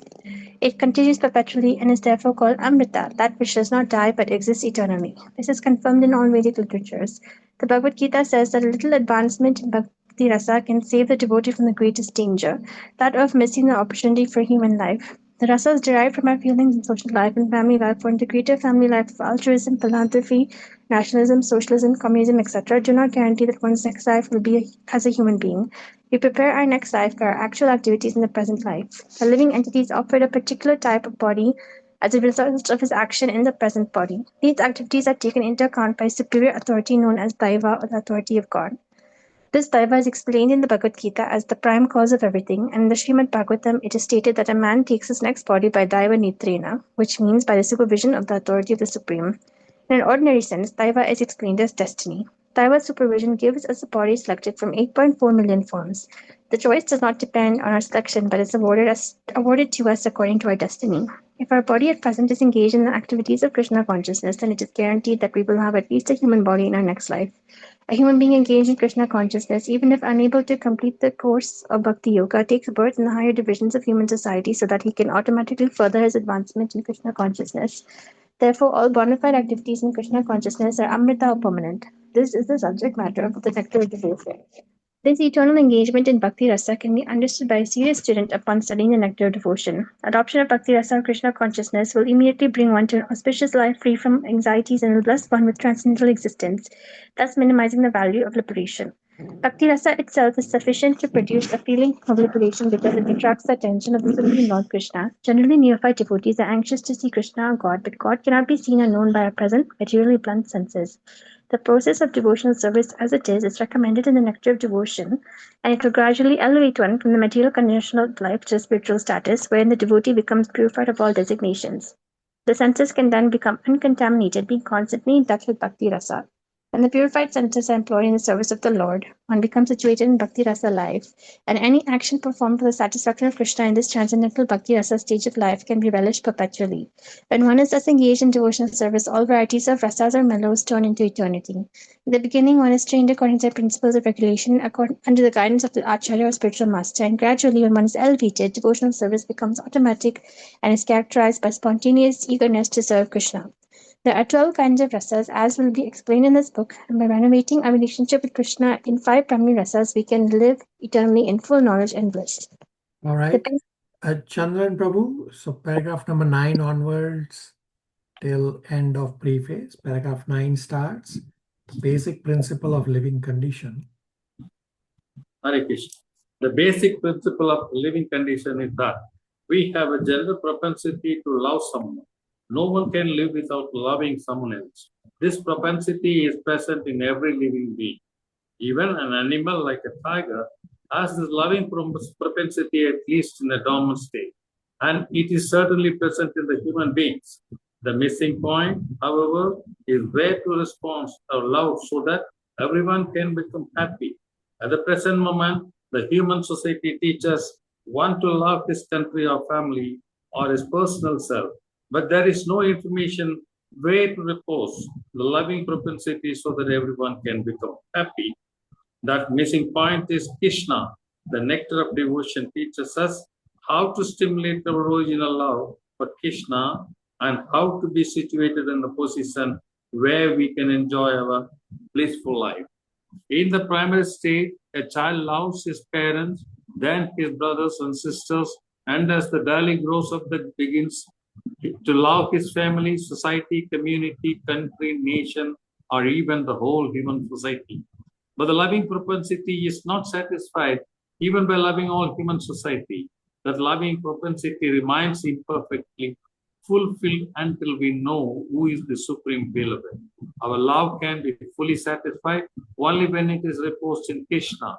It continues perpetually and is therefore called Amrita, that which does not die but exists eternally. This is confirmed in all Vedic literatures. The Bhagavad Gita says that a little advancement in Bhakti Rasa can save the devotee from the greatest danger, that of missing the opportunity for human life. The rasas derived from our feelings in social life and family life form the greater family life of altruism, philanthropy, nationalism, socialism, communism, etc. do not guarantee that one's next life will be as a human being. We prepare our next life by our actual activities in the present life. A living entity is offered a particular type of body as a result of his action in the present body. These activities are taken into account by superior authority known as Daiva, or the authority of God. This Daiva is explained in the Bhagavad Gita as the prime cause of everything, and in the Srimad Bhagavatam it is stated that a man takes his next body by Daiva Nitrena, which means by the supervision of the authority of the Supreme. In an ordinary sense, Daiva is explained as destiny. Daiva's supervision gives us a body selected from 8.4 million forms. The choice does not depend on our selection, but is awarded to us according to our destiny. If our body at present is engaged in the activities of Krishna consciousness, then it is guaranteed that we will have at least a human body in our next life. A human being engaged in Krishna consciousness, even if unable to complete the course of Bhakti Yoga, takes birth in the higher divisions of human society so that he can automatically further his advancement in Krishna consciousness. Therefore, all bona fide activities in Krishna consciousness are amrita or permanent. This is the subject matter of the nectar of devotion. This eternal engagement in Bhakti Rasa can be understood by a serious student upon studying the nectar of devotion. Adoption of Bhakti Rasa or Krishna consciousness will immediately bring one to an auspicious life free from anxieties and will bless one with transcendental existence, thus minimizing the value of liberation. Bhakti Rasa itself is sufficient to produce a feeling of liberation because it attracts the attention of the Supreme Lord Krishna. Generally, neophyte devotees are anxious to see Krishna or God, but God cannot be seen or known by our present materially blunt senses. The process of devotional service as it is recommended in the nectar of devotion, and it will gradually elevate one from the material condition of life to spiritual status, wherein the devotee becomes purified of all designations. The senses can then become uncontaminated, being constantly in touch with Bhakti Rasa. When the purified senses are employed in the service of the Lord, one becomes situated in Bhakti Rasa life, and any action performed for the satisfaction of Krishna in this transcendental Bhakti Rasa stage of life can be relished perpetually. When one is thus engaged in devotional service, all varieties of rasas or mellows turn into eternity. In the beginning, one is trained according to the principles of regulation under the guidance of the Acharya or spiritual master, and gradually, when one is elevated, devotional service becomes automatic and is characterized by spontaneous eagerness to serve Krishna. There are 12 kinds of rasas, as will be explained in this book, and by renovating our relationship with Krishna in 5 primary rasas, we can live eternally in full knowledge and bliss. All right. Chandran Prabhu, so paragraph number 9 onwards till end of preface. Paragraph 9 starts, basic principle of living condition. Hare Krishna. The basic principle of living condition is that we have a general propensity to love someone. No one can live without loving someone else. This propensity is present in every living being. Even an animal like a tiger has this loving propensity, at least in a dormant state, and it is certainly present in the human beings. The missing point, however, is where to respond or love so that everyone can become happy. At the present moment, the human society teaches one to love his country or family or his personal self, but there is no information where to repose the loving propensity so that everyone can become happy. That missing point is Krishna. The nectar of devotion teaches us how to stimulate our original love for Krishna and how to be situated in the position where we can enjoy our blissful life. In the primary state, a child loves his parents, then his brothers and sisters, and as the darling grows up, that begins to love his family, society, community, country, nation, or even the whole human society. But the loving propensity is not satisfied even by loving all human society. That loving propensity remains imperfectly fulfilled until we know who is the Supreme Beloved. Our love can be fully satisfied only when it is reposed in Krishna.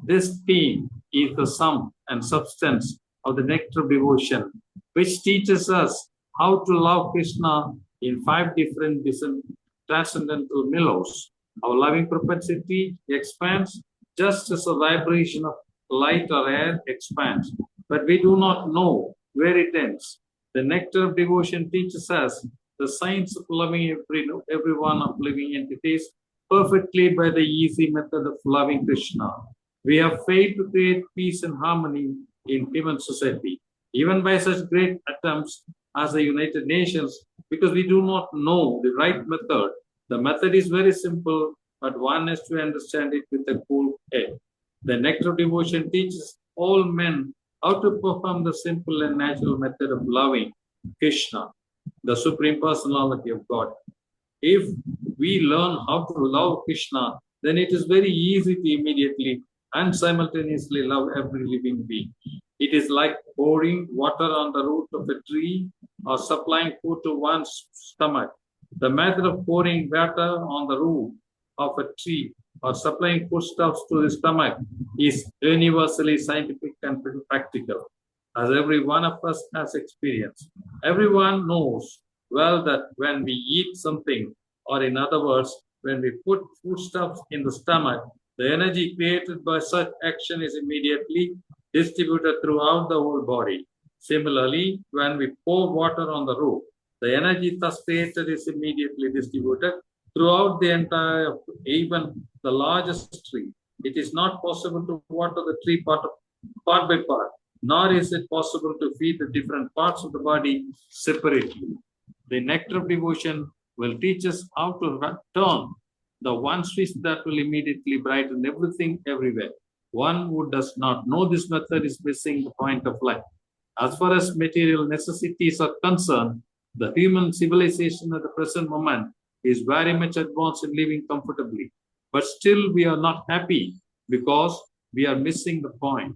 This theme is the sum and substance of the nectar of devotion, which teaches us how to love Krishna in 5 different transcendental mellows. Our loving propensity expands just as a vibration of light or air expands, but we do not know where it ends. The nectar of devotion teaches us the science of loving every one of living entities perfectly by the easy method of loving Krishna. We have failed to create peace and harmony in human society, even by such great attempts as the United Nations, because we do not know the right method. The method is very simple, but one has to understand it with a cool head. The nectar of devotion teaches all men how to perform the simple and natural method of loving Krishna, the Supreme Personality of God. If we learn how to love Krishna, then it is very easy to immediately and simultaneously love every living being. It is like pouring water on the root of a tree or supplying food to one's stomach. The method of pouring water on the root of a tree or supplying foodstuffs to the stomach is universally scientific and practical, as every one of us has experienced. Everyone knows well that when we eat something, or in other words, when we put foodstuffs in the stomach, the energy created by such action is immediately distributed throughout the whole body. Similarly, when we pour water on the roof, the energy thus created is immediately distributed throughout the entire, even the largest tree. It is not possible to water the tree part by part, nor is it possible to feed the different parts of the body separately. The nectar of devotion will teach us how to turn the one switch that will immediately brighten everything everywhere. One who does not know this method is missing the point of life. As far as material necessities are concerned, the human civilization at the present moment is very much advanced in living comfortably. But still we are not happy because we are missing the point.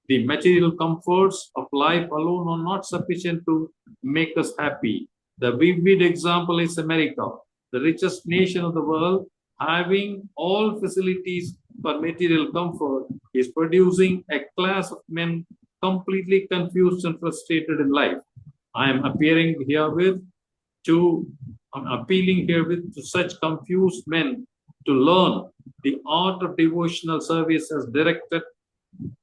The material comforts of life alone are not sufficient to make us happy. The vivid example is America, the richest nation of the world, having all facilities for material comfort, is producing a class of men completely confused and frustrated in life. I am appealing herewith to such confused men to learn the art of devotional service as directed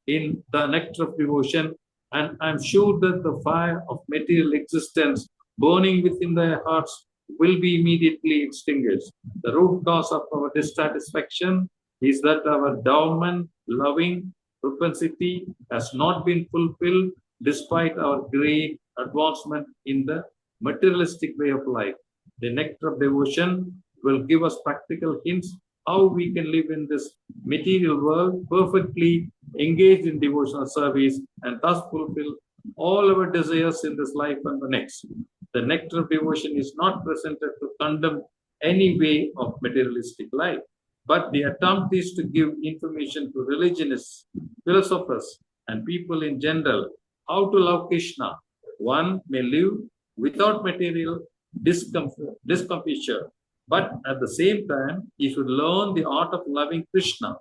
in the nectar of devotion, and I'm sure that the fire of material existence burning within their hearts will be immediately extinguished. The root cause of our dissatisfaction is that our dormant, loving propensity has not been fulfilled despite our great advancement in the materialistic way of life. The nectar of devotion will give us practical hints how we can live in this material world perfectly engaged in devotional service and thus fulfill all our desires in this life and the next. The nectar of devotion is not presented to condemn any way of materialistic life, but the attempt is to give information to religionists, philosophers, and people in general how to love Krishna. One may live without material discomfiture, but at the same time, he should learn the art of loving Krishna.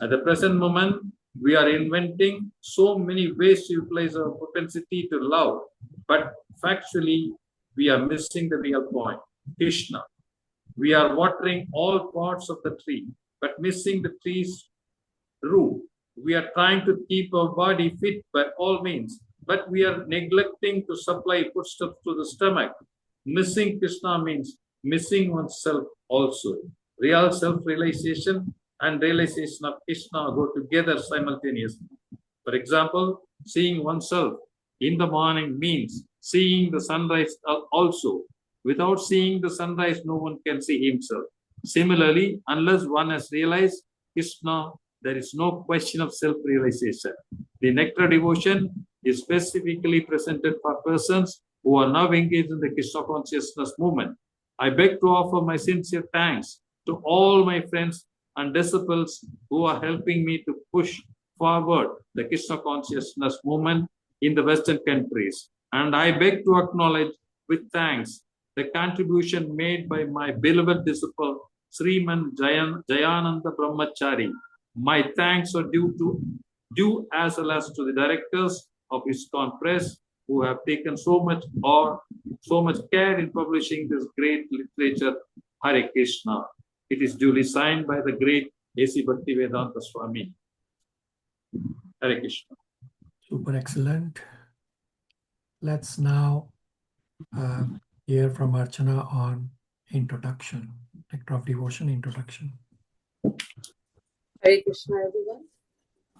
At the present moment, we are inventing so many ways to utilize our propensity to love, but factually, we are missing the real point, Krishna. We are watering all parts of the tree, but missing the tree's root. We are trying to keep our body fit by all means, but we are neglecting to supply foodstuffs to the stomach. Missing Krishna means missing oneself also. Real self-realization and realization of Krishna go together simultaneously. For example, seeing oneself in the morning means seeing the sunrise also. Without seeing the sunrise, no one can see himself. Similarly, unless one has realized Krishna, there is no question of self-realization. The nectar devotion is specifically presented for persons who are now engaged in the Krishna consciousness movement. I beg to offer my sincere thanks to all my friends and disciples who are helping me to push forward the Krishna consciousness movement in the Western countries. And I beg to acknowledge with thanks the contribution made by my beloved disciple, Sriman Jayananda Brahmachari. My thanks are due as well as to the directors of ISKCON Press, who have taken so much care in publishing this great literature, Hare Krishna. It is duly signed by the great A.C. Bhaktivedanta Swami. Hare Krishna. Super excellent. Let's now hear from Archana on introduction, nectar of devotion introduction. Hare Krishna, everyone.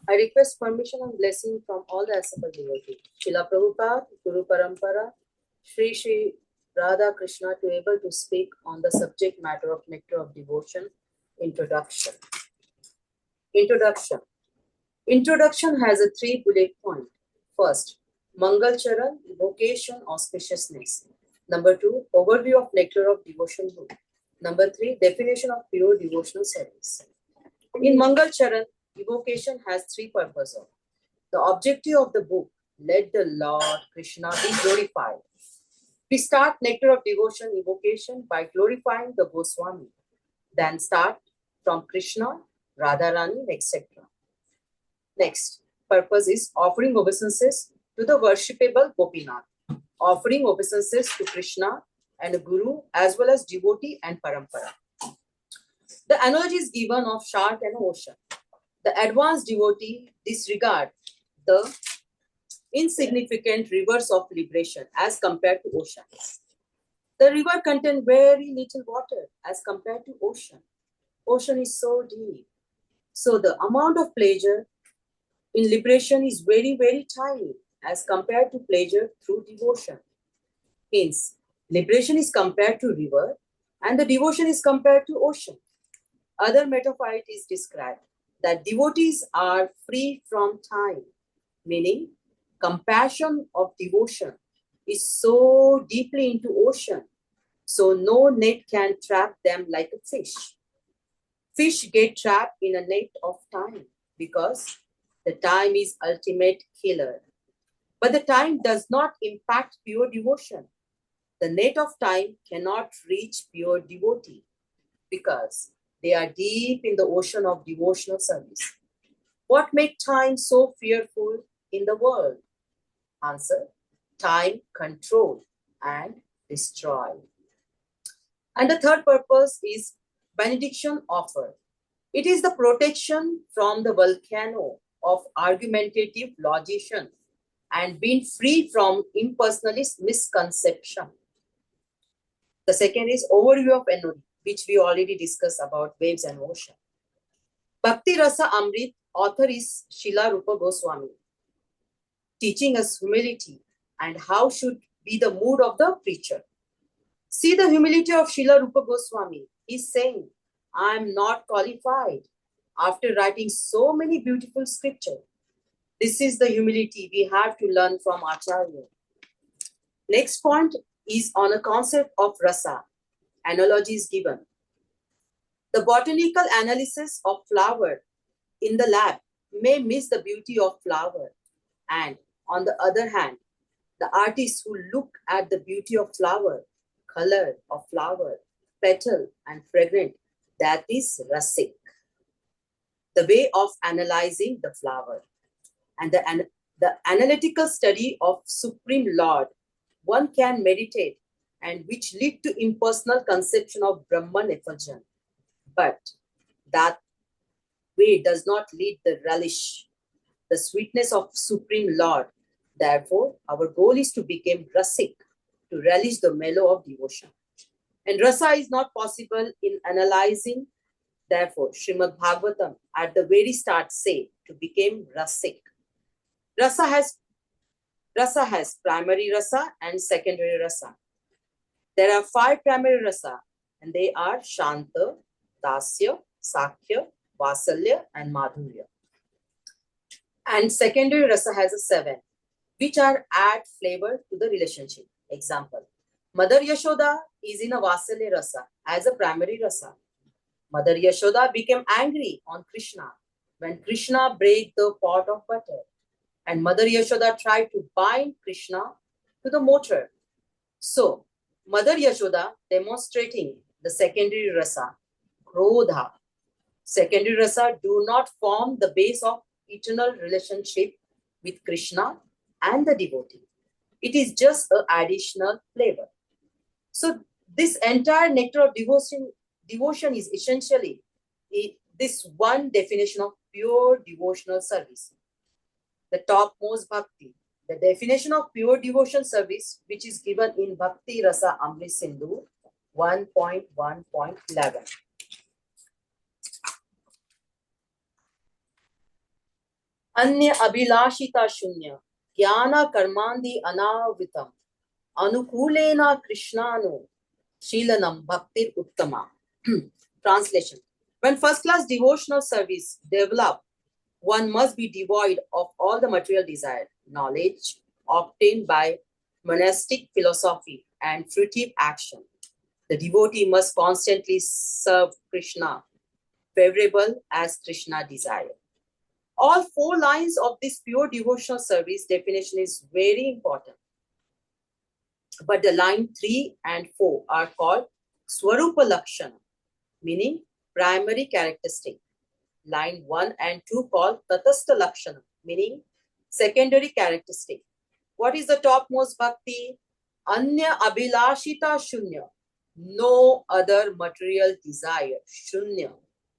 I request permission and blessing from all the assembled devotees. Srila Prabhupada, Guru Parampara, Sri Radha Krishna to able to speak on the subject matter of nectar of devotion, introduction. Introduction. Introduction has a 3 bullet point. First, Mangal Charan, evocation, auspiciousness. Number 2, overview of nectar of devotion book. Number 3, definition of pure devotional service. In Mangal Charan, evocation has 3 purposes. The objective of the book, let the Lord Krishna be glorified. We start nectar of devotion evocation by glorifying the Goswami. Then start from Krishna Radharani, etc. Next, purpose is offering obeisances to the worshipable Gopinath, offering obeisances to Krishna and Guru as well as devotee and parampara. The analogy is given of shark and ocean. The advanced devotee disregard the insignificant rivers of liberation as compared to ocean. The river contains very little water as compared to ocean. Ocean is so deep. So the amount of pleasure in liberation is very, very tiny as compared to pleasure through devotion. Hence, liberation is compared to river and the devotion is compared to ocean. Other metaphor is described that devotees are free from time, meaning compassion of devotion is so deeply into ocean, so no net can trap them like a fish. Fish get trapped in a net of time because the time is ultimate killer. But the time does not impact pure devotion. The net of time cannot reach pure devotee because they are deep in the ocean of devotional service. What makes time so fearful in the world? Answer: time control and destroy. And the third purpose is benediction offer. It is the protection from the volcano of argumentative logician and being free from impersonalist misconception. The second is overview of NOD, which we already discussed about waves and ocean. Bhakti Rasa Amrit, author is Srila Rupa Goswami, teaching us humility and how should be the mood of the preacher. See the humility of Srila Rupa Goswami. He's saying, I am not qualified after writing so many beautiful scriptures. This is the humility we have to learn from Acharya. Next point is on a concept of rasa. Analogy is given. The botanical analysis of flower in the lab may miss the beauty of flower. And on the other hand, the artists who look at the beauty of flower, color of flower, petal and fragrant, that is rasik. The way of analyzing the flower. And the analytical study of Supreme Lord, one can meditate and which lead to impersonal conception of Brahman effulgence. But that way does not lead the relish, the sweetness of Supreme Lord. Therefore, our goal is to become rasik, to relish the mellow of devotion. And rasa is not possible in analyzing. Therefore, Srimad Bhagavatam at the very start say to become rasik. Rasa has primary rasa and secondary rasa. There are 5 primary rasa and they are Shanta, Dasya, Sakhya, Vasalya and Madhurya. And secondary rasa has a 7, which are add flavor to the relationship. Example, Mother Yashoda is in a Vasalya rasa as a primary rasa. Mother Yashoda became angry on Krishna when Krishna break the pot of butter. And Mother Yashoda tried to bind Krishna to the mortar. So, Mother Yashoda demonstrating the secondary rasa, Krodha. Secondary rasa do not form the base of eternal relationship with Krishna and the devotee. It is just an additional flavor. So, this entire nectar of devotion is essentially this one definition of pure devotional service. The topmost bhakti, the definition of pure devotion service, which is given in Bhakti Rasa Amrit Sindhu 1.1.11. Anya abhilashita shunya, jnana karmandi anavritam, anukulena krishnano, shilanam bhaktir uttama. Translation. When first-class devotional service develop, one must be devoid of all the material desired, knowledge obtained by monastic philosophy and fruitive action. The devotee must constantly serve Krishna, favorable as Krishna desire. All 4 lines of this pure devotional service definition is very important. But the line 3 and 4 are called Swarupa Lakshana, meaning primary characteristic. line 1 and 2 called Tatastha Lakshana, meaning secondary characteristic. What is the topmost bhakti? Anya Abhilashita Shunya. No other material desire. Shunya.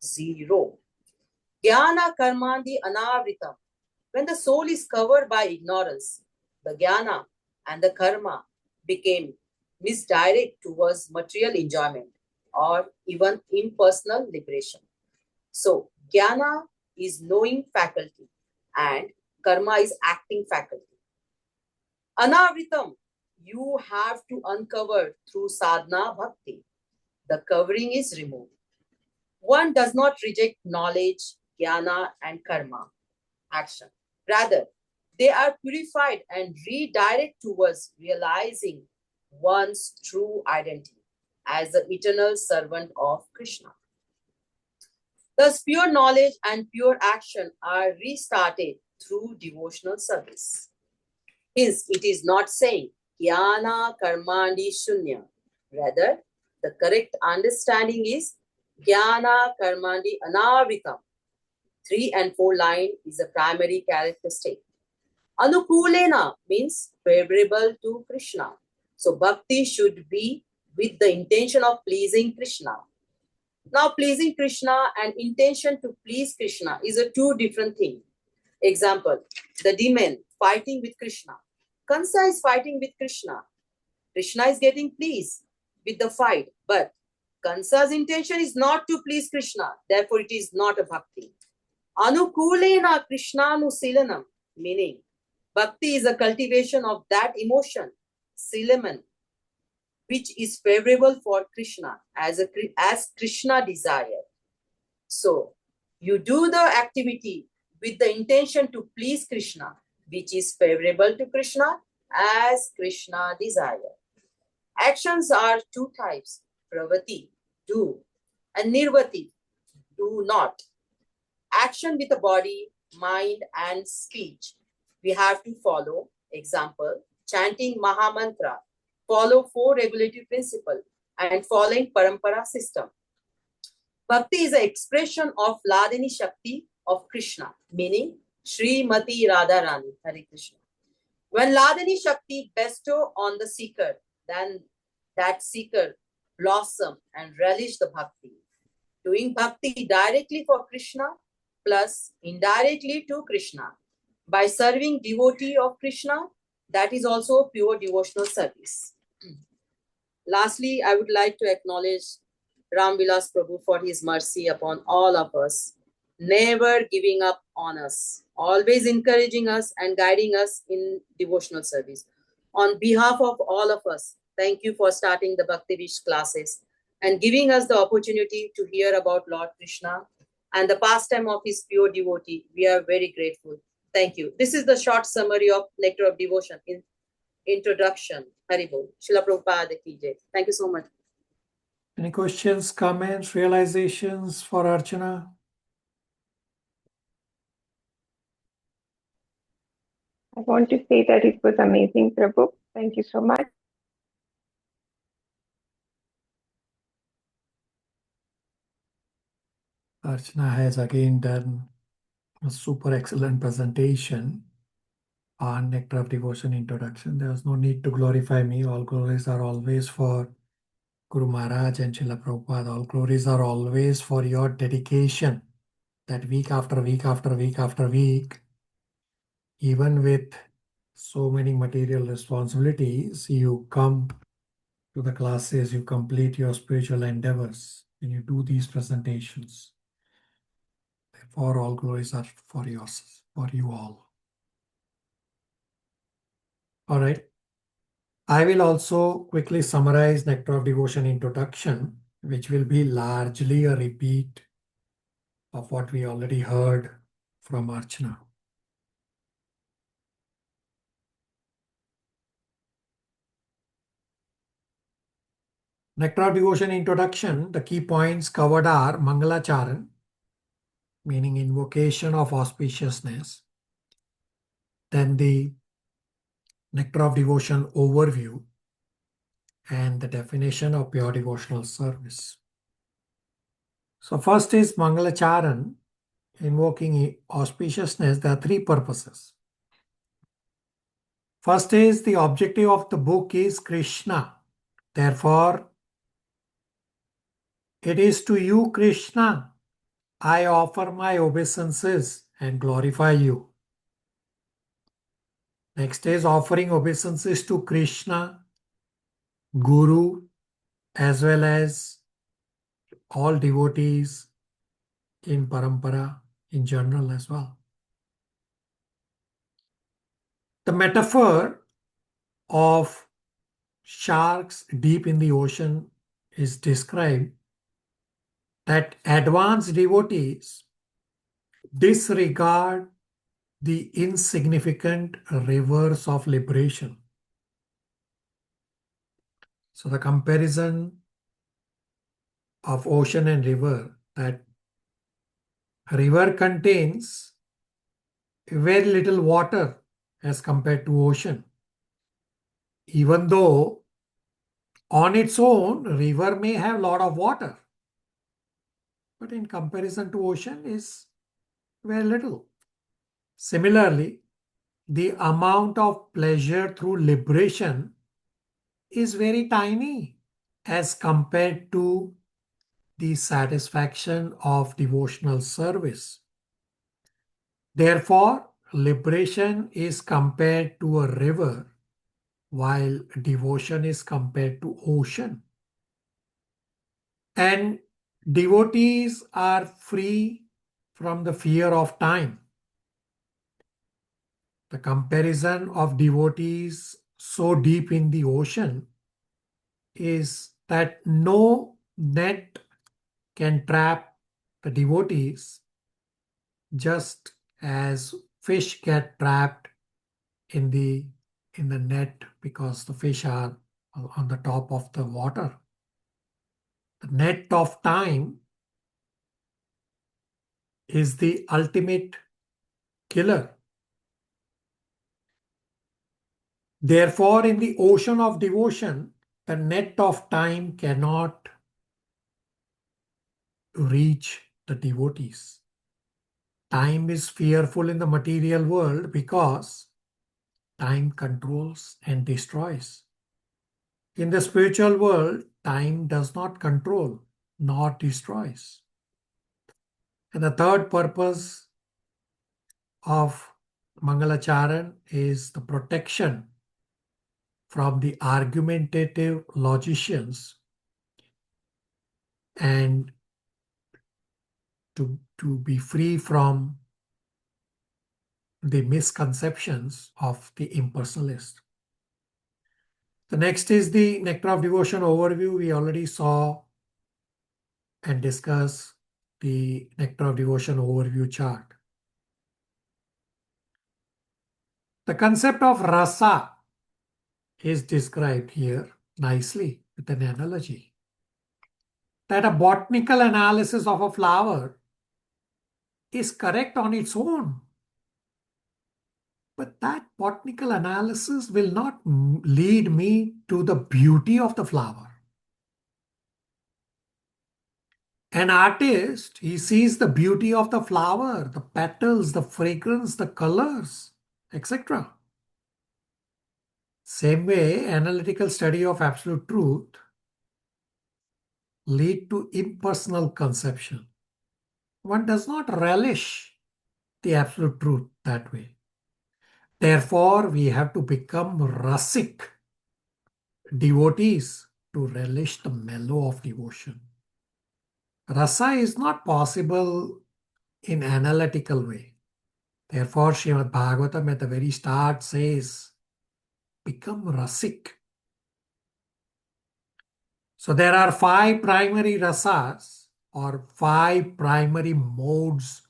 Zero. Jnana Karmandi Anavritam. When the soul is covered by ignorance, the jnana and the karma became misdirect towards material enjoyment or even impersonal liberation. So, jnana is knowing faculty and karma is acting faculty. Anavritam, you have to uncover through sadhana bhakti. The covering is removed. One does not reject knowledge, jnana and karma, action. Rather, they are purified and redirect towards realizing one's true identity as the eternal servant of Krishna. Thus, pure knowledge and pure action are restarted through devotional service. Hence, it is not saying jnana karmandi shunya. Rather, the correct understanding is jnana karmandi anavritam. 3 and 4 line is a primary characteristic. Anukulena means favorable to Krishna. So bhakti should be with the intention of pleasing Krishna. Now pleasing Krishna and intention to please Krishna is a two different thing. Example, the demon fighting with Krishna. Kansa is fighting with Krishna. Krishna is getting pleased with the fight, but Kansa's intention is not to please Krishna. Therefore, it is not a bhakti. Anukulena Krishnanusilanam, meaning bhakti is a cultivation of that emotion, silaman, which is favorable for Krishna as Krishna desire. So, you do the activity with the intention to please Krishna, which is favorable to Krishna as Krishna desire. Actions are two types, pravati, do, and nirvati, do not. Action with the body, mind, and speech. We have to follow, example, chanting Maha Mantra, follow 4 regulative principles, and following Parampara system. Bhakti is an expression of Ladini Shakti of Krishna, meaning Srimati Radharani, Hare Krishna. When Ladini Shakti bestow on the seeker, then that seeker blossom and relish the bhakti. Doing bhakti directly for Krishna plus indirectly to Krishna. By serving devotee of Krishna, that is also pure devotional service. Lastly, I would like to acknowledge Ram Vilas Prabhu for his mercy upon all of us, never giving up on us, always encouraging us and guiding us in devotional service. On behalf of all of us, thank you for starting the Bhakti Vish classes and giving us the opportunity to hear about Lord Krishna and the pastime of his pure devotee. We are very grateful. Thank you. This is the short summary of Nectar of Devotion in introduction. Haribol. Srila Prabhupada ki jai. Thank you so much. Any questions, comments, realizations for Archana? I want to say that it was amazing, Prabhu. Thank you so much. Archana has again done a super excellent presentation on Nectar of Devotion introduction. There was no need to glorify me. All glories are always for Guru Maharaj and Srila Prabhupada. All glories are always for your dedication that week after week after week after week, even with so many material responsibilities, you come to the classes, you complete your spiritual endeavors, and you do these presentations. Therefore, all glories are for yours, for you all. All right. I will also quickly summarize Nectar of Devotion introduction, which will be largely a repeat of what we already heard from Archana. Nectar of Devotion introduction, the key points covered are Mangalacharan, meaning invocation of auspiciousness. Then the Nectar of Devotion overview and the definition of pure devotional service. So first is Mangalacharan. invoking auspiciousness, there are three purposes. First is the objective of the book is Krishna. Therefore, it is to you, Krishna, I offer my obeisances and glorify you. Next is offering obeisances to Krishna, Guru, as well as all devotees in parampara in general as well. The metaphor of sharks deep in the ocean is described that advanced devotees disregard the insignificant rivers of liberation. So the comparison of ocean and river, that river contains very little water as compared to ocean. Even though on its own, river may have a lot of water, but in comparison to ocean is very little. Similarly, the amount of pleasure through liberation is very tiny as compared to the satisfaction of devotional service. Therefore, liberation is compared to a river, while devotion is compared to ocean. And devotees are free from the fear of time. The comparison of devotees so deep in the ocean is that no net can trap the devotees, just as fish get trapped in the net because the fish are on the top of the water. The net of time is the ultimate killer. Therefore, in the ocean of devotion, the net of time cannot reach the devotees. Time is fearful in the material world because time controls and destroys. In the spiritual world, time does not control nor destroys. And the third purpose of Mangalacharan is the protection from the argumentative logicians and to be free from the misconceptions of the impersonalist. The next is the Nectar of Devotion overview. We already saw and discussed the Nectar of Devotion overview chart. The concept of rasa is described here nicely with an analogy. That a botanical analysis of a flower is correct on its own. But that botanical analysis will not lead me to the beauty of the flower. An artist, he sees the beauty of the flower, the petals, the fragrance, the colors, etc. Same way, analytical study of absolute truth lead to impersonal conception. One does not relish the absolute truth that way. Therefore, we have to become rasik devotees to relish the mellow of devotion. Rasa is not possible in analytical way. Therefore, Srimad Bhagavatam at the very start says, become rasik. So there are 5 primary rasas or 5 primary modes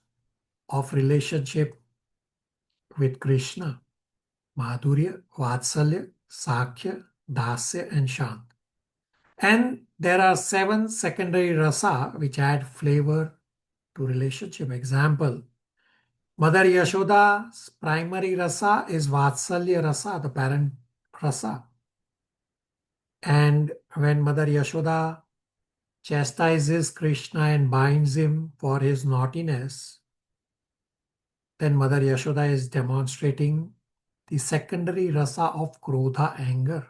of relationship with Krishna: Madhurya, Vatsalya, Sakhya, Dasya, and Shant. And there are 7 secondary rasa which add flavor to relationship. Example, Mother Yashoda's primary rasa is Vatsalya rasa, the parent rasa. And when Mother Yashoda chastises Krishna and binds him for his naughtiness, then Mother Yashoda is demonstrating the secondary rasa of Krodha, anger.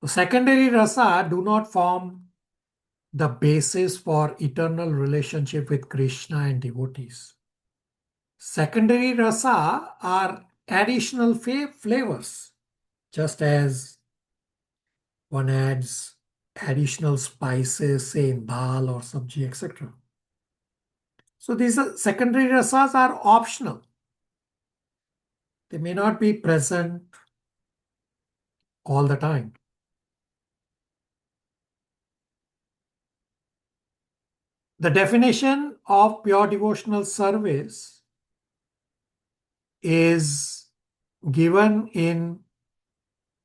The secondary rasa do not form the basis for eternal relationship with Krishna and devotees. Secondary rasa are additional flavors, just as one adds additional spices, say in dal or sabji, etc. So these secondary rasas are optional. They may not be present all the time. The definition of pure devotional service is given in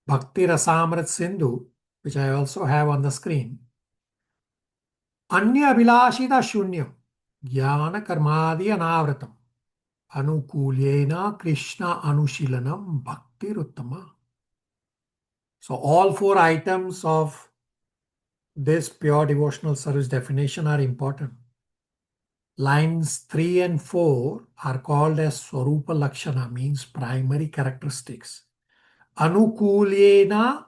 Bhakti Rasamrit Sindhu, which I also have on the screen. Anya Abhilashita Shunyam Jnana Karmadi Anavratam Anukulyena Krishna Anushilanam Bhakti Ruttama. So all four items of this pure devotional service definition are important. Lines 3 and 4 are called as Swarupa Lakshana, means primary characteristics. Anukulyena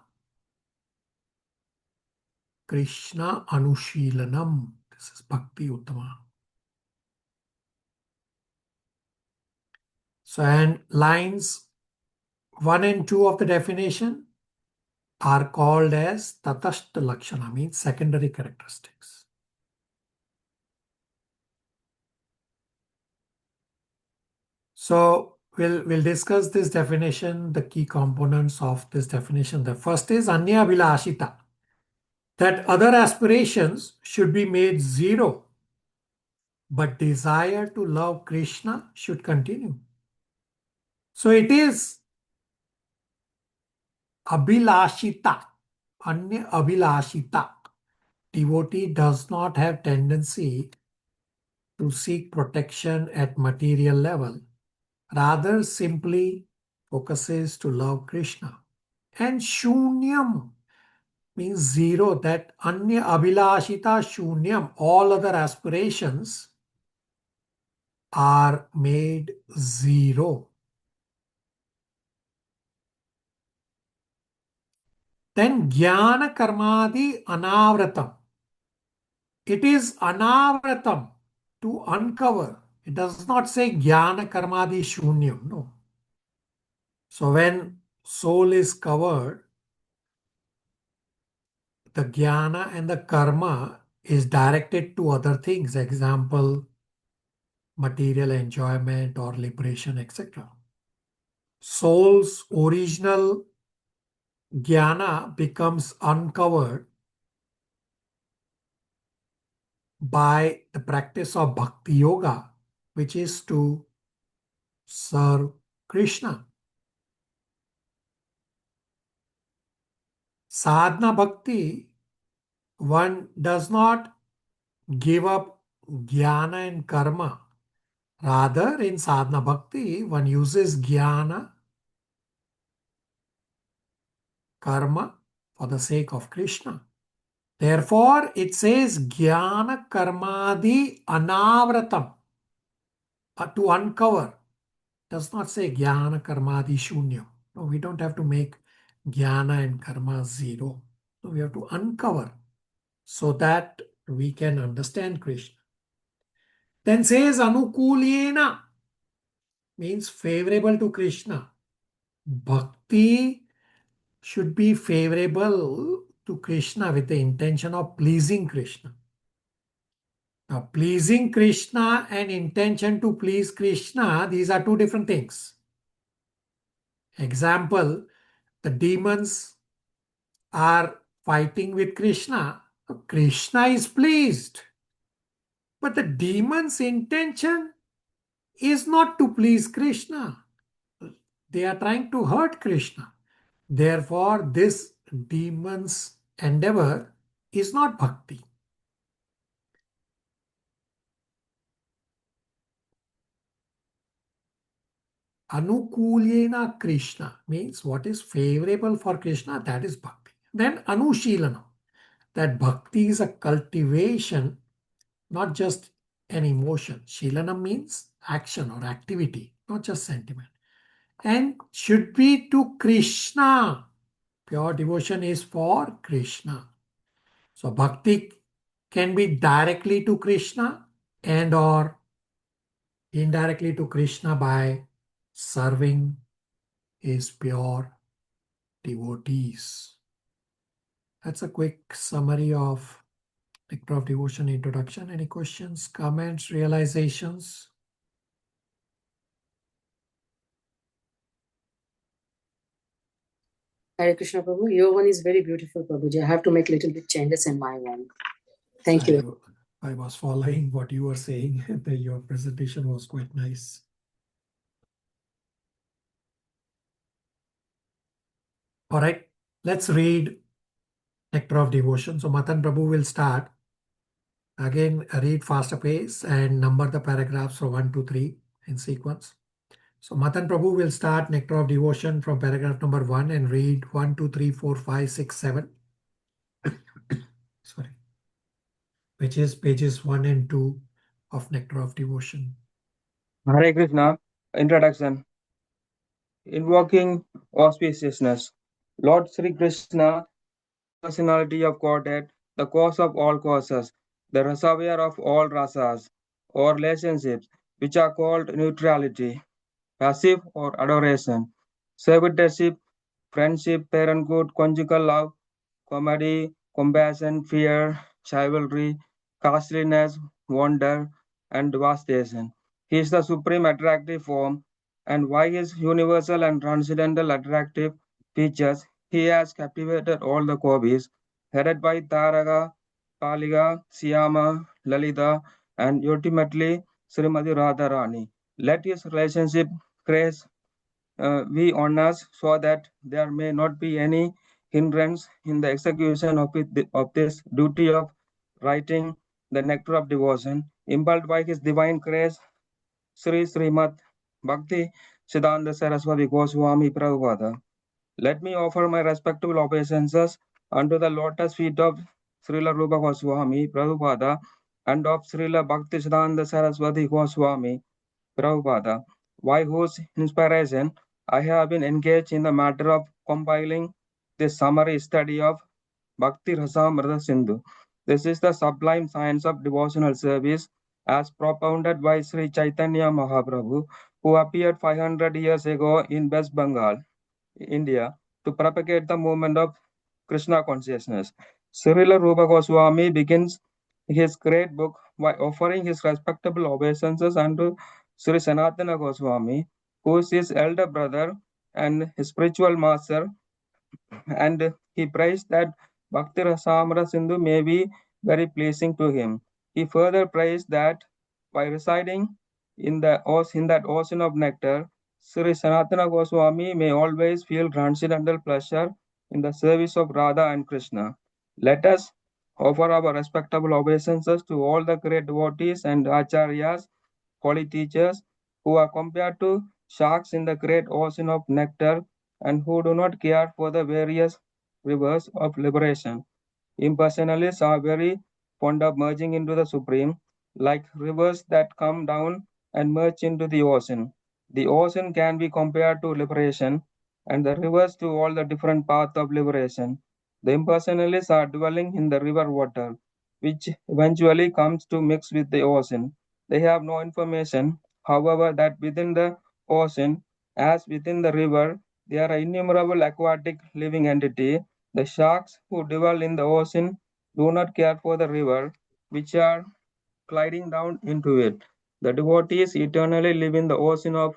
Krishna Anushilanam. This is Bhakti Uttama. So, and lines 1 and 2 of the definition are called as Tatashta Lakshana, means secondary characteristics. So, we'll discuss this definition, the key components of this definition. The first is Anya Abhilashita, that other aspirations should be made zero, but desire to love Krishna should continue. So it is Abhilashita, Anya Abhilashita. Devotee does not have tendency to seek protection at material level, rather simply focuses to love Krishna. And Shunyam means zero, that Anya Abhilashita Shunyam, all other aspirations are made zero. Then Jnana Karmadi Anavratam. It is Anavratam, to uncover. It does not say Jnana Karmadi Shunyam, no. So when soul is covered, the Jnana and the Karma is directed to other things, example, material enjoyment or liberation, etc. Soul's original Jnana becomes uncovered by the practice of Bhakti Yoga, which is to serve Krishna. Sadhana Bhakti, one does not give up Jnana and Karma. Rather, in Sadhana Bhakti, one uses Jnana, Karma for the sake of Krishna. Therefore, it says Jnana Karmadi Anavratam, to uncover. Does not say Jnana Karmadi Shunyam. No, we don't have to make Jnana and Karma zero. No, we have to uncover so that we can understand Krishna. Then says Anukulyena, means favorable to Krishna. Bhakti should be favorable to Krishna with the intention of pleasing Krishna. Now, pleasing Krishna and intention to please Krishna, these are two different things. Example, the demons are fighting with Krishna. Krishna is pleased. But the demon's intention is not to please Krishna. They are trying to hurt Krishna. Therefore, this demon's endeavor is not bhakti. Anukulyena Krishna means what is favorable for Krishna, that is bhakti. Then Anushilana, that bhakti is a cultivation, not just an emotion. Shilana means action or activity, not just sentiment. And should be to Krishna. Pure devotion is for Krishna. So bhakti can be directly to Krishna and or indirectly to Krishna by serving his pure devotees. That's a quick summary of Nectar of Devotion introduction. Any questions, comments, realizations? Hare Krishna Prabhu, your one is very beautiful, Prabhuji. I have to make little bit changes in my one. Thank you. I was following what you were saying. Your presentation was quite nice. All right, let's read Nectar of Devotion. So Matan Prabhu will start. Again, read faster pace and number the paragraphs from 1 to 3 in sequence. So Matan Prabhu will start Nectar of Devotion from paragraph number 1 and read 1, 2, 3, 4, 5, 6, 7. Sorry. Which is pages 1 and 2 of Nectar of Devotion. Hare Krishna. Introduction. Invoking auspiciousness. Lord Sri Krishna, personality of Godhead, the cause of all causes, the reservoir of all rasas, or relationships, which are called neutrality, passive or adoration, servitorship, friendship, parenthood, conjugal love, comedy, compassion, fear, chivalry, costliness, wonder, and devastation. He is the supreme attractive form, and by his universal and transcendental attractive features, he has captivated all the gopis, headed by Taraga, Kaliga, Siyama, Lalita, and ultimately Srimati Radharani. Let his relationship grace we honors so that there may not be any hindrance in the execution of this duty of writing the nectar of devotion, impelled by his divine grace, Srimad Bhakti Siddhanta Saraswati Goswami Prabhupada. Let me offer my respectful obeisances unto the lotus feet of Srila Rupa Goswami Prabhupada and of Srila Bhakti Siddhanta Saraswati Goswami Prabhupada, by whose inspiration I have been engaged in the matter of compiling this summary study of Bhakti Rasamrita Sindhu. This is the sublime science of devotional service as propounded by Sri Chaitanya Mahaprabhu, who appeared 500 years ago in West Bengal, India, to propagate the movement of Krishna consciousness. Srila Rupa Goswami begins his great book by offering his respectable obeisances unto Sri Sanatana Goswami, who is his elder brother and his spiritual master, and he prays that Bhakti Rasamrita Sindhu may be very pleasing to him. He further prays that by residing in that ocean of nectar, Sri Sanatana Goswami may always feel transcendental pleasure in the service of Radha and Krishna. Let us offer our respectable obeisances to all the great devotees and acharyas, holy teachers, who are compared to sharks in the great ocean of nectar and who do not care for the various rivers of liberation. Impersonalists are very fond of merging into the Supreme, like rivers that come down and merge into the ocean. The ocean can be compared to liberation, and the rivers to all the different paths of liberation. The impersonalists are dwelling in the river water, which eventually comes to mix with the ocean. They have no information, however, that within the ocean, as within the river, there are innumerable aquatic living entities. The sharks who dwell in the ocean do not care for the river, which are gliding down into it. The devotees eternally live in the ocean of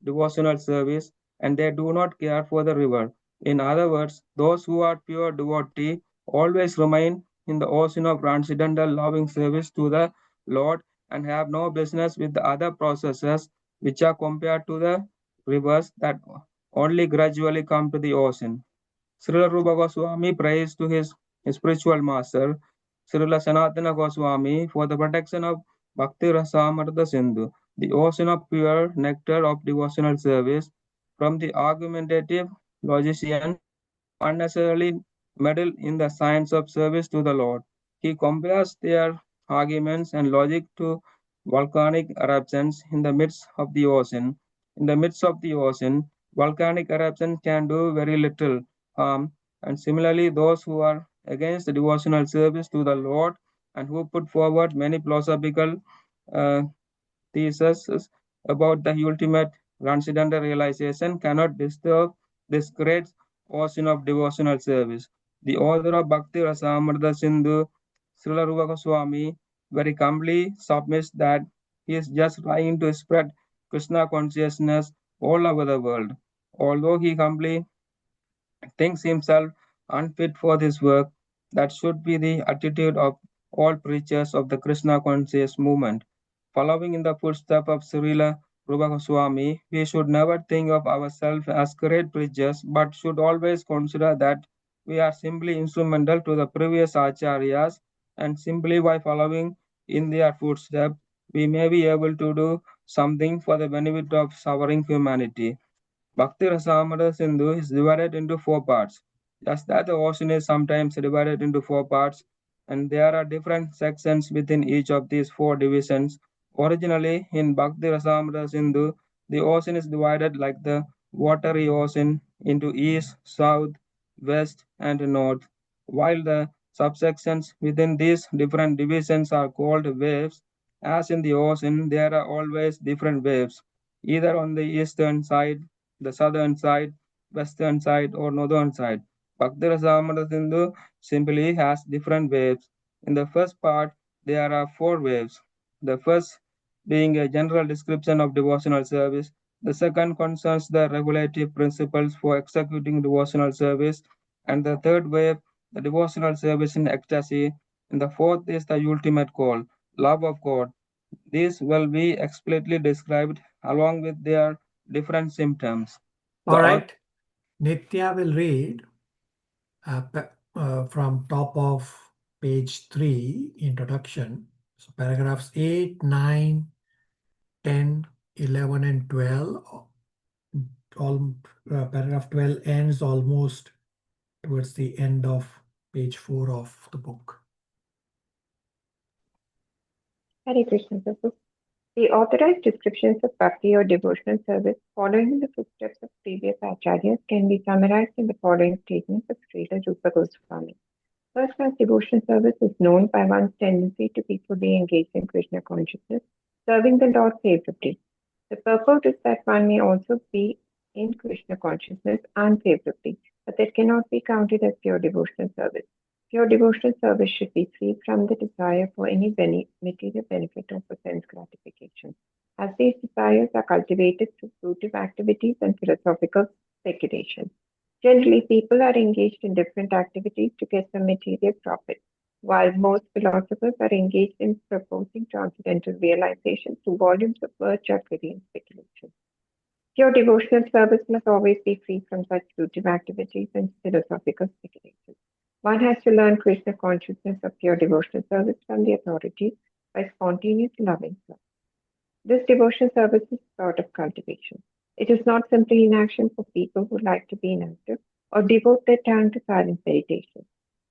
devotional service, and they do not care for the river. In other words, those who are pure devotee always remain in the ocean of transcendental loving service to the Lord and have no business with the other processes which are compared to the rivers that only gradually come to the ocean. Srila Rupa Goswami prays to his spiritual master, Srila Sanatana Goswami, for the protection of Bhakti Rasamrita Sindhu, the ocean of pure nectar of devotional service, from the argumentative logician who unnecessarily meddle in the science of service to the Lord. He compares their arguments and logic to volcanic eruptions in the midst of the ocean. In the midst of the ocean, volcanic eruptions can do very little harm, and similarly, those who are against the devotional service to the Lord and who put forward many philosophical uh, theses about the ultimate transcendental realization cannot disturb this great ocean of devotional service. The author of Bhakti Rasamrita Sindhu, Srila Rupa Goswami, very humbly submits that he is just trying to spread Krishna consciousness all over the world. Although he humbly thinks himself unfit for this work, that should be the attitude of all preachers of the Krishna conscious movement. Following in the footsteps of Srila Rupa Goswami, we should never think of ourselves as great preachers, but should always consider that we are simply instrumental to the previous acharyas, and simply by following in their footsteps, we may be able to do something for the benefit of suffering humanity. Bhakti Rasamrita Sindhu is divided into four parts. Just that the ocean is sometimes divided into four parts, and there are different sections within each of these four divisions. Originally, in Bhakti Rasamrita Sindhu, the ocean is divided like the watery ocean into east, south, west, and north, while the subsections within these different divisions are called waves. As in the ocean, there are always different waves, either on the eastern side, the southern side, western side, or northern side. Bhakti Rasamrita Sindhu simply has different waves. In the first part, there are four waves. The first being a general description of devotional service. The second concerns the regulative principles for executing devotional service. And the third wave, the devotional service in ecstasy. And the fourth is the ultimate call, love of God. These will be explicitly described along with their different symptoms. All right. Nitya will read from top of page 3, introduction. So paragraphs 8, 9, 10, 11, and 12. Paragraph 12 ends almost towards the end of page 4 of the book. Hare Krishna Prabhu. The authorized descriptions of bhakti or devotional service following in the footsteps of previous acharyas can be summarized in the following statements of Srila Rupa Goswami. First-class devotional service is known by one's tendency to be fully engaged in Krishna consciousness, serving the Lord favorably. The purport is that one may also be in Krishna consciousness unfavorably, but that cannot be counted as pure devotional service. Pure devotional service should be free from the desire for any material benefit or for sense gratification, as these desires are cultivated through fruitive activities and philosophical speculation. Generally, people are engaged in different activities to get some material profit, while most philosophers are engaged in proposing transcendental realization through volumes of virtuality and speculation. Pure devotional service must always be free from such fruitive activities and philosophical speculation. One has to learn Krishna consciousness of pure devotional service from the authorities by spontaneous loving service. This devotional service is a sort of cultivation. It is not simply inaction for people who like to be inactive or devote their time to silent meditation.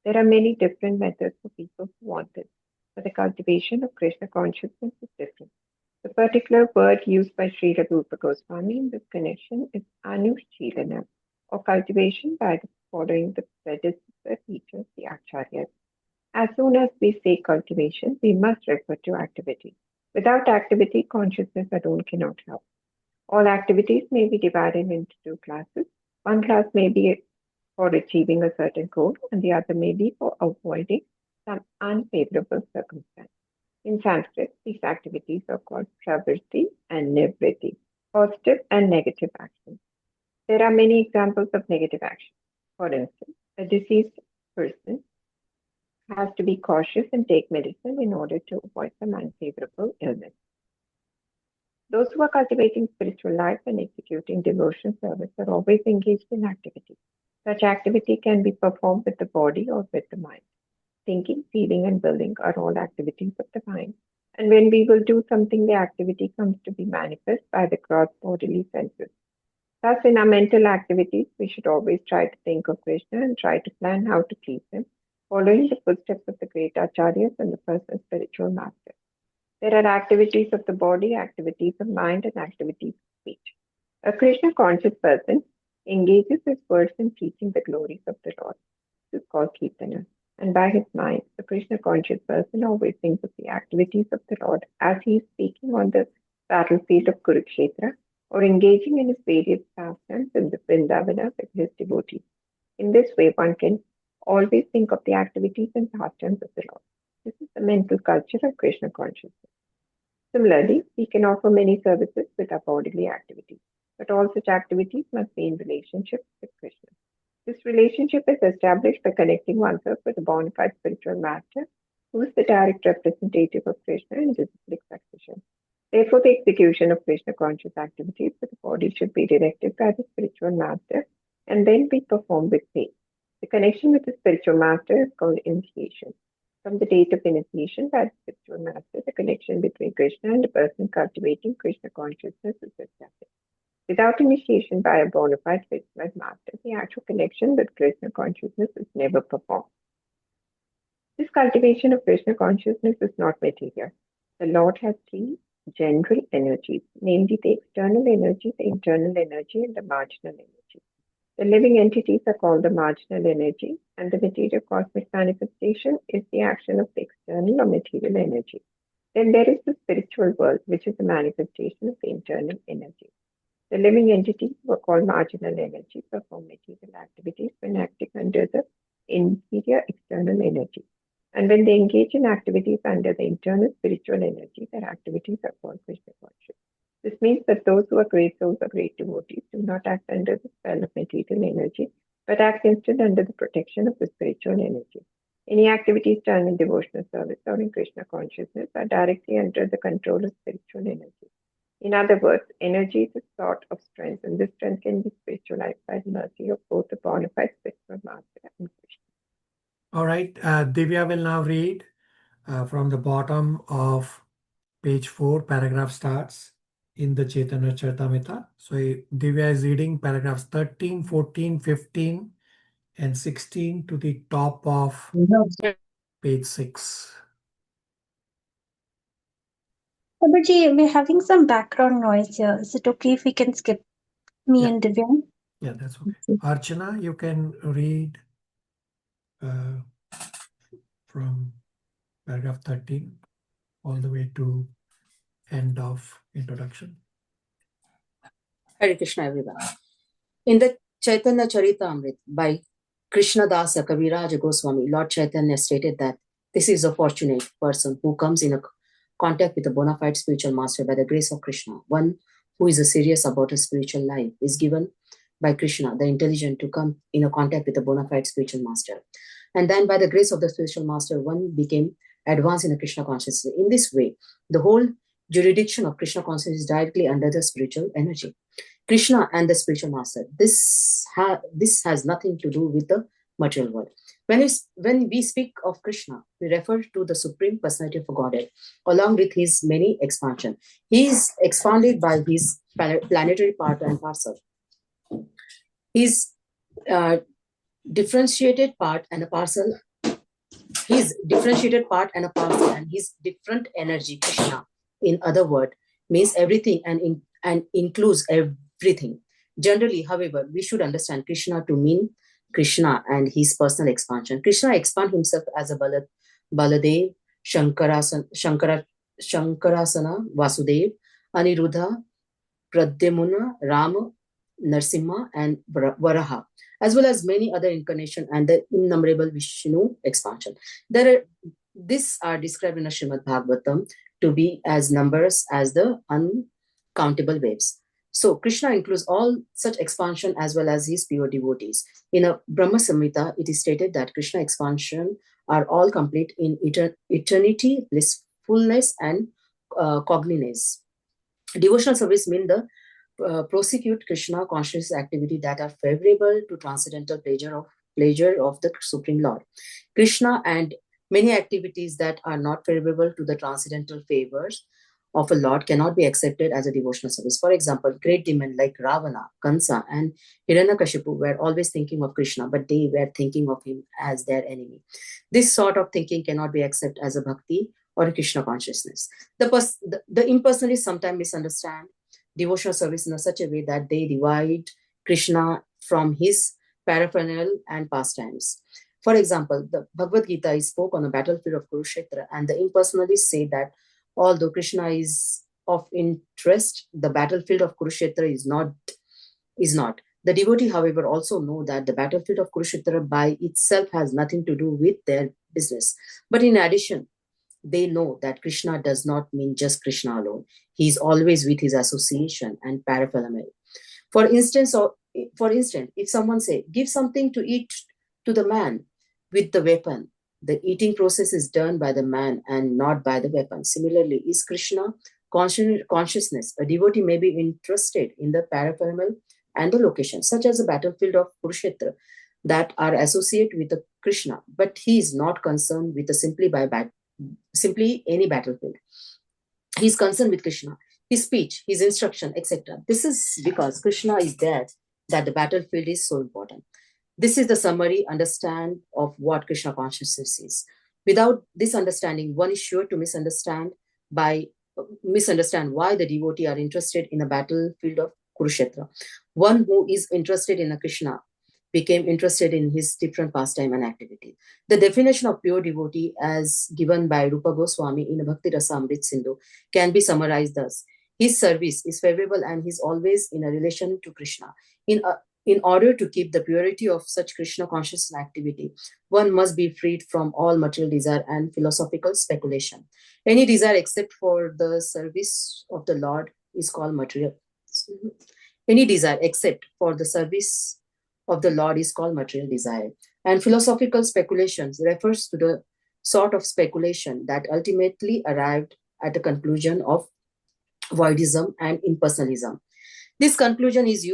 There are many different methods for people who want this, but the cultivation of Krishna consciousness is different. The particular word used by Srila Rupa Goswami in this connection is anushilana, or cultivation by following the predecessor teachers, the acharyas. As soon as we say cultivation, we must refer to activity. Without activity, consciousness alone cannot help. All activities may be divided into two classes. One class may be for achieving a certain goal, and the other may be for avoiding some unfavorable circumstance. In Sanskrit, these activities are called pravritti and nivritti, positive and negative actions. There are many examples of negative action. For instance, a deceased person has to be cautious and take medicine in order to avoid some unfavorable illness. Those who are cultivating spiritual life and executing devotional service are always engaged in activity. Such activity can be performed with the body or with the mind. Thinking, feeling, and willing are all activities of the mind. And when we will do something, the activity comes to be manifest by the gross bodily senses. Thus, in our mental activities, we should always try to think of Krishna and try to plan how to please him, following the footsteps of the great acharyas and the personal spiritual master. There are activities of the body, activities of mind, and activities of speech. A Krishna conscious person engages his words in teaching the glories of the Lord. This is called Kirtana. And by his mind, the Krishna conscious person always thinks of the activities of the Lord as he is speaking on the battlefield of Kurukshetra or engaging in his various pastimes in the Vrindavana with his devotees. In this way, one can always think of the activities and pastimes of the Lord. This is the mental culture of Krishna consciousness. Similarly, we can offer many services with our bodily activities, but all such activities must be in relationship with Krishna. This relationship is established by connecting oneself with a bona fide spiritual master, who is the direct representative of Krishna in disciplic succession. Therefore, the execution of Krishna conscious activities with the body should be directed by the spiritual master and then be performed with faith. The connection with the spiritual master is called initiation. From the date of initiation by the spiritual master, the connection between Krishna and the person cultivating Krishna consciousness is established. Without initiation by a bona fide spiritual master, the actual connection with Krishna consciousness is never performed. This cultivation of Krishna consciousness is not material. The Lord has three general energies, namely the external energy, the internal energy, and the marginal energy. The living entities are called the marginal energy, and the material cosmic manifestation is the action of the external or material energy. Then there is the spiritual world, which is the manifestation of the internal energy. The living entities, who are called marginal energy, perform material activities when acting under the inferior external energy. And when they engage in activities under the internal spiritual energy, their activities are called Krishna conscious. This means that those who are great souls or great devotees do not act under the spell of material energy, but act instead under the protection of the spiritual energy. Any activities done in devotional service or in Krishna consciousness are directly under the control of spiritual energy. In other words, energy is a sort of strength, and this strength can be spiritualized by the mercy of both the bona fide spiritual master and Krishna. All right, Divya will now read from the bottom of page 4, paragraph starts in the Chaitanya Charitamrita. So Divya is reading paragraphs 13, 14, 15, and 16 to the top of page 6. Babaji, we're having some background noise here. Is it okay if we can skip me and Divya? Yeah, that's okay. Archana, you can read from paragraph 13 all the way to end of introduction. Hare Krishna, everyone. In the Chaitanya Charitamrita by Krishnadasa Kaviraj Goswami, Lord Chaitanya stated that this is a fortunate person who comes in a contact with a bona fide spiritual master by the grace of Krishna. One who is serious about his spiritual life is given by Krishna the intelligence to come in a contact with a bona fide spiritual master. And then by the grace of the spiritual master, one became advanced in a Krishna consciousness. In this way, the whole jurisdiction of Krishna consciousness is directly under the spiritual energy. Krishna and the spiritual master. This has nothing to do with the material world. When we speak of Krishna, we refer to the Supreme Personality of Godhead, along with his many expansion. He is expanded by his planetary part and parcel. His differentiated part and a parcel. His differentiated part and a parcel, and his different energy, Krishna, in other words, means everything and includes everything. Generally, however, we should understand Krishna to mean Krishna and his personal expansion. Krishna expands himself as a Baladev, Shankarasana, Vasudev, Aniruddha, Pradyumna, Rama, Narsimha, and Varaha, as well as many other incarnations and the innumerable Vishnu expansion. These are described in a Srimad Bhagavatam to be as numbers as the uncountable waves. So Krishna includes all such expansion as well as his pure devotees. In a Brahma Samhita, it is stated that Krishna expansion are all complete in eternity, blissfulness, and cognizance. Devotional service means the prosecute Krishna conscious activity that are favorable to transcendental pleasure of the Supreme Lord. Krishna and many activities that are not favorable to the transcendental favors of a Lord cannot be accepted as a devotional service. For example, great demons like Ravana, Kansa, and Hiranyakashipu were always thinking of Krishna, but they were thinking of him as their enemy. This sort of thinking cannot be accepted as a bhakti or Krishna consciousness. The impersonalists sometimes misunderstand devotional service in such a way that they divide Krishna from his paraphernalia and pastimes. For example, the Bhagavad Gita is spoke on the battlefield of Kurukshetra, and the impersonalists say that although Krishna is of interest, the battlefield of Kurukshetra is not. The devotee, however, also know that the battlefield of Kurukshetra by itself has nothing to do with their business. But in addition, they know that Krishna does not mean just Krishna alone. He is always with his association and paraphernalia. For instance, if someone say, give something to eat to the man with the weapon, the eating process is done by the man and not by the weapon. Similarly, is Krishna consciousness, a devotee may be interested in the paraphernalia and the location, such as the battlefield of Kurukshetra, that are associated with the Krishna, but he is not concerned with the simply any battlefield. He is concerned with Krishna, his speech, his instruction, etc. This is because Krishna is there that the battlefield is so important. This is the summary understand of what Krishna consciousness is. Without this understanding, one is sure to misunderstand why the devotee are interested in a battlefield of Kurukshetra. One who is interested in a Krishna became interested in his different pastime and activity. The definition of pure devotee as given by Rupa Goswami in Bhakti Rasa Amrit Sindhu can be summarized thus. His service is favorable and he is always in a relation to Krishna. In order to keep the purity of such Krishna conscious activity, one must be freed from all material desire and philosophical speculation. Any desire except for the service of the Lord is called material. Any desire except for the service of the Lord is called material desire. And philosophical speculations refers to the sort of speculation that ultimately arrived at the conclusion of voidism and impersonalism. This conclusion is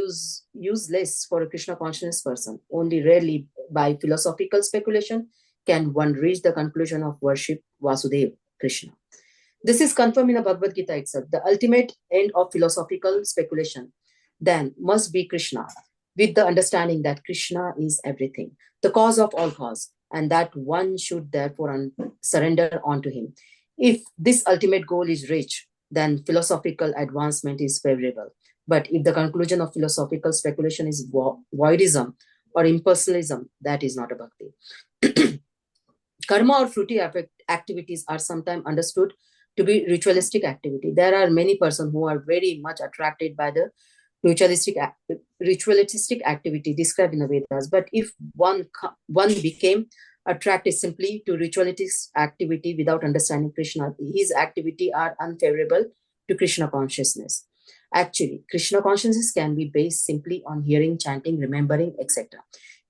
useless for a Krishna consciousness person. Only rarely by philosophical speculation can one reach the conclusion of worship Vasudeva Krishna. This is confirmed in the Bhagavad Gita itself. The ultimate end of philosophical speculation then must be Krishna, with the understanding that Krishna is everything, the cause of all cause, and that one should therefore surrender unto him. If this ultimate goal is reached, then philosophical advancement is favorable. But if the conclusion of philosophical speculation is voidism or impersonalism, that is not a bhakti. Karma or fruity activities are sometimes understood to be ritualistic activity. There are many persons who are very much attracted by the ritualistic activity described in the Vedas. But if one became attracted simply to ritualistic activity without understanding Krishna, his activity are unfavorable to Krishna consciousness. Actually, Krishna consciousness can be based simply on hearing, chanting, remembering, etc.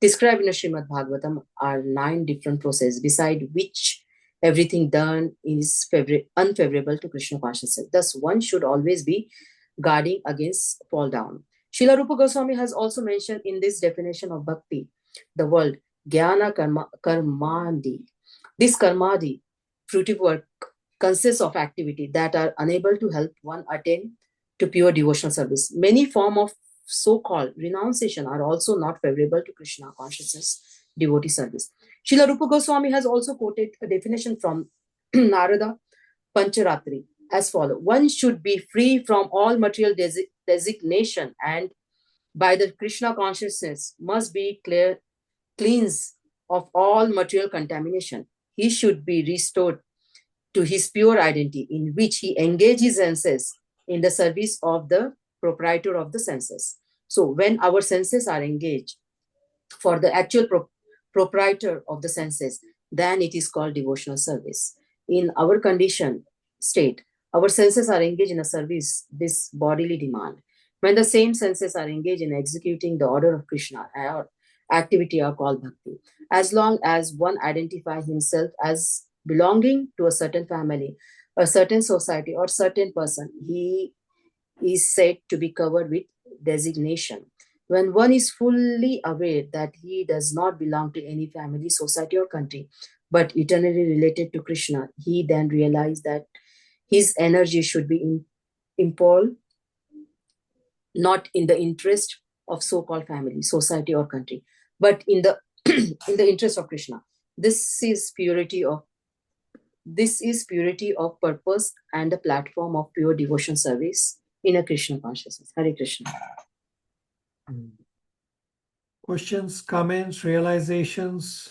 Described in the Srimad Bhagavatam are 9 different processes, beside which everything done is unfavorable to Krishna consciousness. Thus, one should always be guarding against fall down. Srila Rupa Goswami has also mentioned in this definition of bhakti the word jnana karmadi. This karmadi, fruitive work, consists of activity that are unable to help one attain to pure devotional service. Many forms of so-called renunciation are also not favorable to Krishna consciousness devotee service. Srila Rupa Goswami has also quoted a definition from Narada Pancharatri as follows: one should be free from all material designation and by the Krishna consciousness must be cleansed of all material contamination. He should be restored to his pure identity in which he engages his senses in the service of the proprietor of the senses. So when our senses are engaged for the actual proprietor of the senses, then it is called devotional service. In our conditioned state, our senses are engaged in a service, this bodily demand. When the same senses are engaged in executing the order of Krishna, our activity are called bhakti. As long as one identifies himself as belonging to a certain family, a certain society, or certain person, he is said to be covered with designation. When one is fully aware that he does not belong to any family, society, or country, but eternally related to Krishna, he then realizes that his energy should be employed not in the interest of so-called family, society, or country, but in the in the interest of Krishna. This is purity of This is purity of purpose and the platform of pure devotion service in a Krishna consciousness. Hare Krishna. Questions, comments, realizations?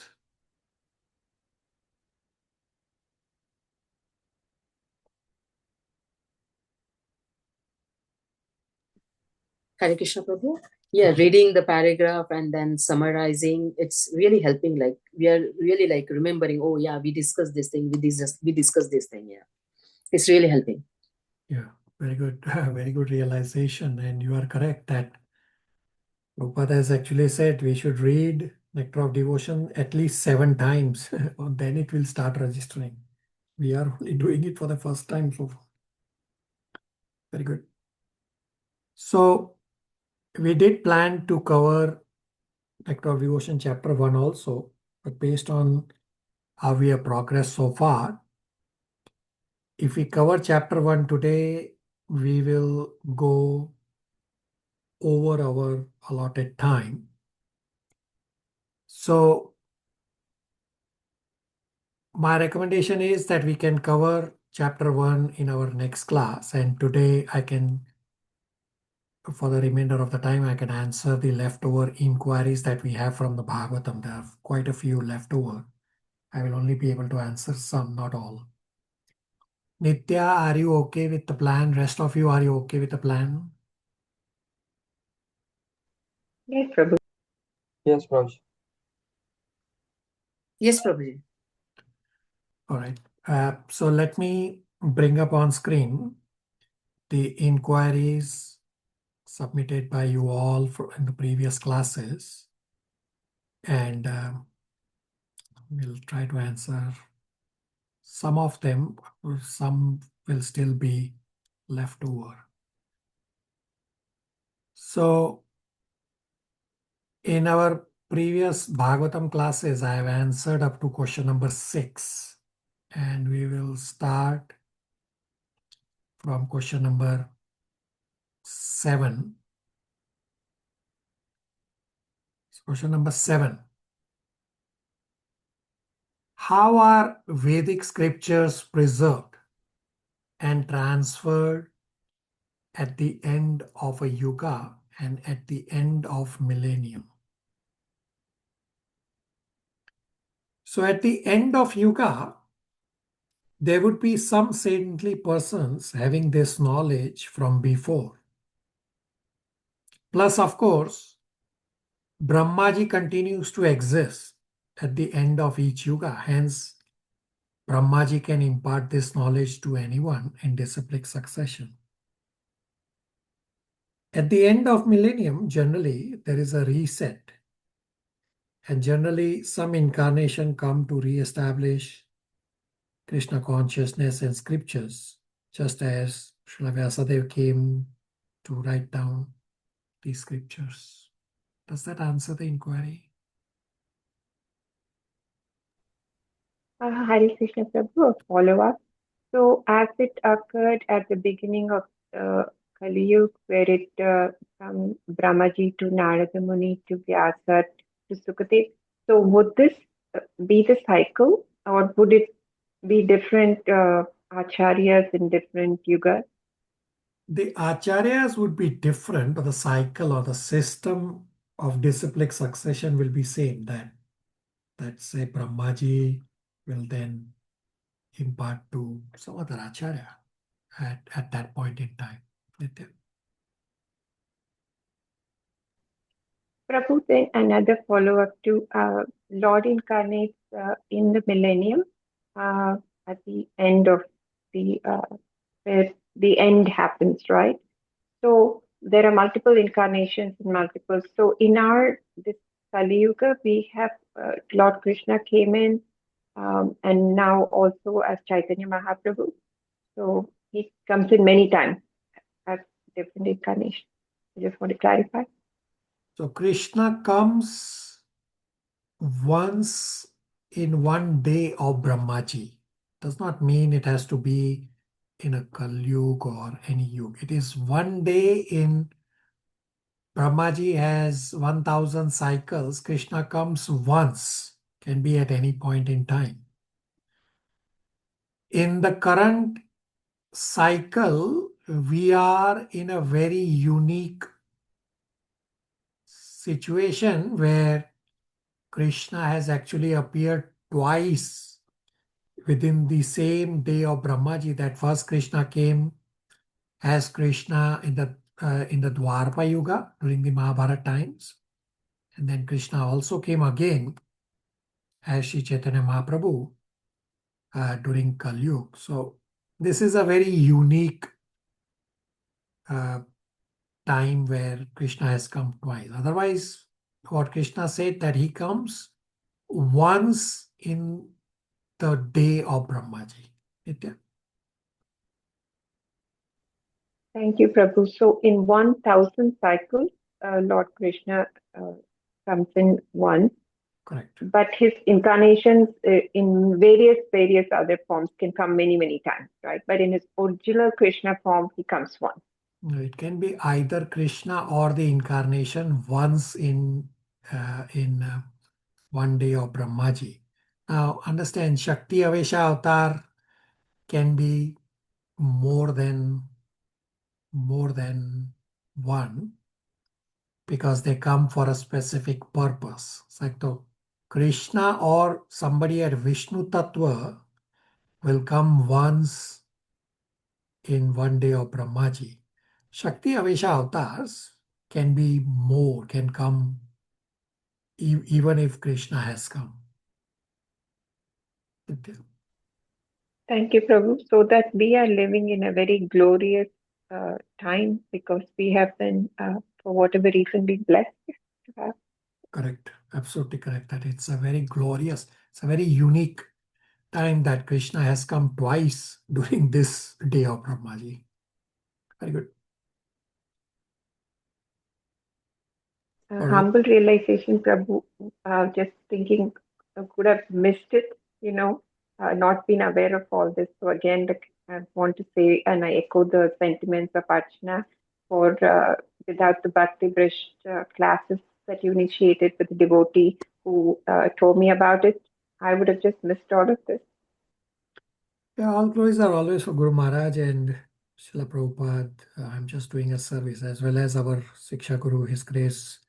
Hare Krishna Prabhu. Yeah, reading the paragraph and then summarizing, it's really helping. Like we are really like remembering, oh yeah, we discussed this thing, we discussed this thing. Yeah, it's really helping. Yeah, very good. Very good realization. And you are correct that Prabhupada has actually said we should read Nectar of Devotion at least 7 times. Then it will start registering. We are only doing it for the first time so far. Very good. So we did plan to cover Nectar of Devotion chapter 1 also, but based on how we have progressed so far, if we cover chapter 1 today, we will go over our allotted time. So my recommendation is that we can cover chapter 1 in our next class, and today I can, for the remainder of the time, I can answer the leftover inquiries that we have from the Bhagavatam. There are quite a few leftover. I will only be able to answer some, not all. Nitya, are you okay with the plan? Rest of you, are you okay with the plan? Yes, Prabhu. Yes, Prabhu. Yes, Prabhuji. All right. So let me bring up on screen the inquiries submitted by you all in the previous classes. And we'll try to answer some of them, or some will still be left over. So in our previous Bhagavatam classes, I have answered up to question number 6. And we will start from question number 7. So question number 7. How are Vedic scriptures preserved and transferred at the end of a yuga and at the end of millennium? So at the end of yuga, there would be some saintly persons having this knowledge from before. Plus, of course, Brahmaji continues to exist at the end of each yuga. Hence, Brahmaji can impart this knowledge to anyone in disciplic succession. At the end of millennium, generally, there is a reset. And generally, some incarnation come to re-establish Krishna consciousness and scriptures, just as Srila Vyasadeva came to write down these scriptures. Does that answer the inquiry? Hare Krishna Prabhu, a follow-up. So as it occurred at the beginning of Kali Yuga, where it from Brahmaji to Narada Muni to Vyasa to Sukadev, so would this be the cycle, or would it be different acharyas in different yugas? The acharyas would be different, but the cycle or the system of disciplic succession will be same. That say Brahmaji will then impart to some other acharya at that point in time. Nitya. Prabhu, then another follow-up to Lord incarnates in the millennium at the end of where the end happens, right? So there are multiple incarnations and multiple. So in this Kali Yuga, we have Lord Krishna came in, and now also as Chaitanya Mahaprabhu. So he comes in many times as different incarnations. I just want to clarify. So Krishna comes once in one day of Brahmaji. Does not mean it has to be in a Kali Yuga or any Yuga. It is one day in Brahmaji has 1000 cycles. Krishna comes once, can be at any point in time. in the current cycle, we are in a very unique situation where Krishna has actually appeared twice within the same day of Brahmaji. That first Krishna came as Krishna in the Dwarpa Yuga during the Mahabharata times, and then Krishna also came again as Sri Chaitanya Mahaprabhu during Kali Yuga. So this is a very unique time where Krishna has come twice. Otherwise, what Krishna said that he comes once in the day of Brahmaji. Thank you, Prabhu. So in 1,000 cycles, Lord Krishna comes in once. Correct. But his incarnations in various other forms can come many, many times, right? But in his original Krishna form, he comes once. It can be either Krishna or the incarnation once in one day of Brahmaji. Now, understand, Shakti Avesha Avatar can be more than one because they come for a specific purpose. It's like the Krishna or somebody at Vishnu Tattva will come once in one day of Brahmaji. Shakti Avesha avatars can be more, can come even if Krishna has come. Thank you, Prabhu. So that we are living in a very glorious time because we have been, for whatever reason, been blessed to have. Correct. Absolutely correct. That it's a very glorious, it's a very unique time that Krishna has come twice during this day of Brahmaji. Very good. All right. Humble realization, Prabhu. Just thinking, could have missed it, not been aware of all this. So again, I want to say, and I echo the sentiments of Archana for without the Bhakti Brish classes that you initiated with the devotee who told me about it, I would have just missed all of this. Yeah, all glories are always for Guru Maharaj and Srila Prabhupada. I'm just doing a service as well as our Siksha Guru, His Grace,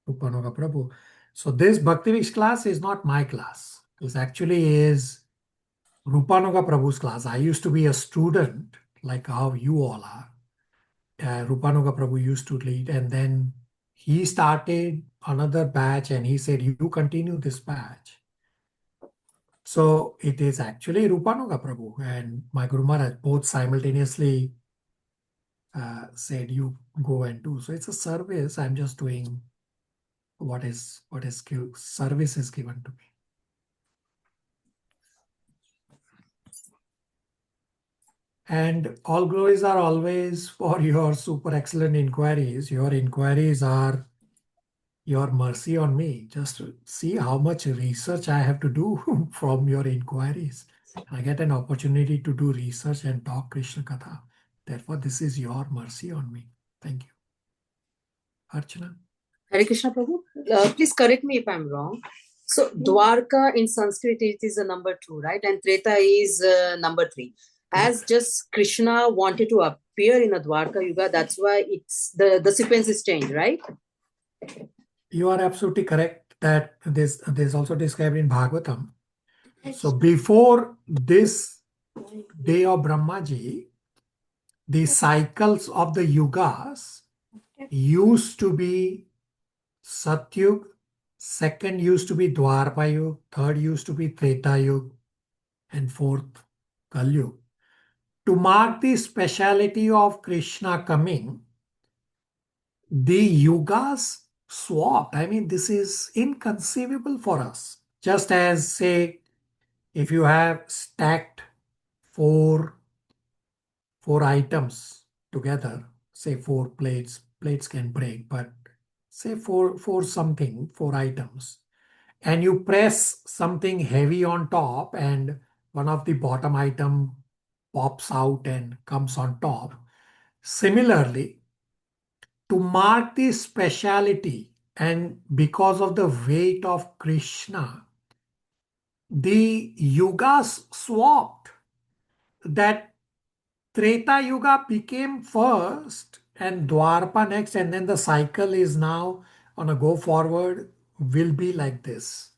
Rupanuga Prabhu. So this Bhakti Vish class is not my class. This actually is Rupanuga Prabhu's class. I used to be a student like how you all are. Rupanuga Prabhu used to lead, and then he started another batch and he said, you continue this batch. So it is actually Rupanuga Prabhu and my Guru Maharaj both simultaneously said, you go and do. So it's a service. I'm just doing what is service is given to me. And all glories are always for your super excellent inquiries. Your inquiries are your mercy on me. Just see how much research I have to do from your inquiries. I get an opportunity to do research and talk Krishna Katha. Therefore, this is your mercy on me. Thank you. Archana. Hare Krishna Prabhu. Please correct me if I'm wrong. So Dwarka in Sanskrit it is a number 2, right? And Treta is number 3. As just Krishna wanted to appear in a Dwarka Yuga, that's why it's the sequence is changed, right? You are absolutely correct that there's also described in Bhagavatam. So before this day of Brahmaji, the cycles of the yugas used to be Satyug, second used to be Dwarpa Yuga, third used to be Treta Yuga, and fourth Kali Yuga. To mark the speciality of Krishna coming, the yugas swapped. I mean, this is inconceivable for us. Just as, say, if you have stacked four items together, say 4 plates can break, but say four items, and you press something heavy on top and one of the bottom item pops out and comes on top. Similarly, to mark the speciality and because of the weight of Krishna, the yugas swapped. that Treta Yuga became first and Dwarpa next, and then the cycle is now on a go forward will be like this.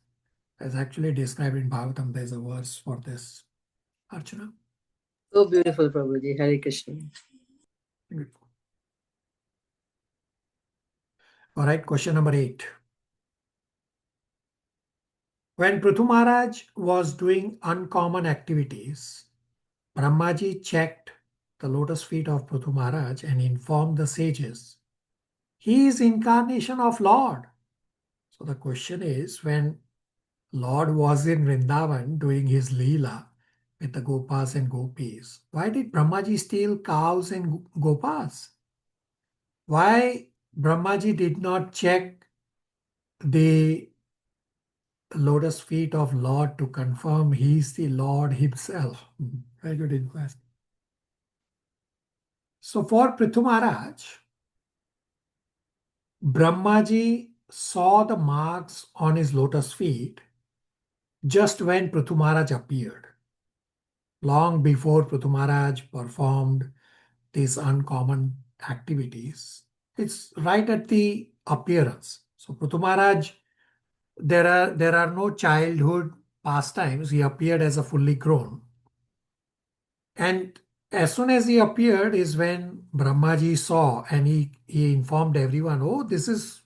As actually described in Bhagavatam, there's a verse for this. Archana. So beautiful, Prabhuji. Hare Krishna. All right, question number 8. When Prithu Maharaj was doing uncommon activities, Brahmaji checked the lotus feet of Prithu Maharaj and informed the sages, he is incarnation of Lord. So the question is, when Lord was in Vrindavan doing his Leela with the Gopas and Gopis, why did Brahmaji steal cows and Gopas? Why Brahmaji did not check the lotus feet of Lord to confirm he is the Lord himself? Very good inquiry. So for Prithu Maharaj, Brahmaji saw the marks on his lotus feet just when Prithu Maharaj appeared. Long before Prithu Maharaj performed these uncommon activities, it's right at the appearance. So Prithu Maharaj, there are no childhood pastimes. He appeared as a fully grown. And as soon as he appeared is when Brahmaji saw, and he informed everyone, oh, this is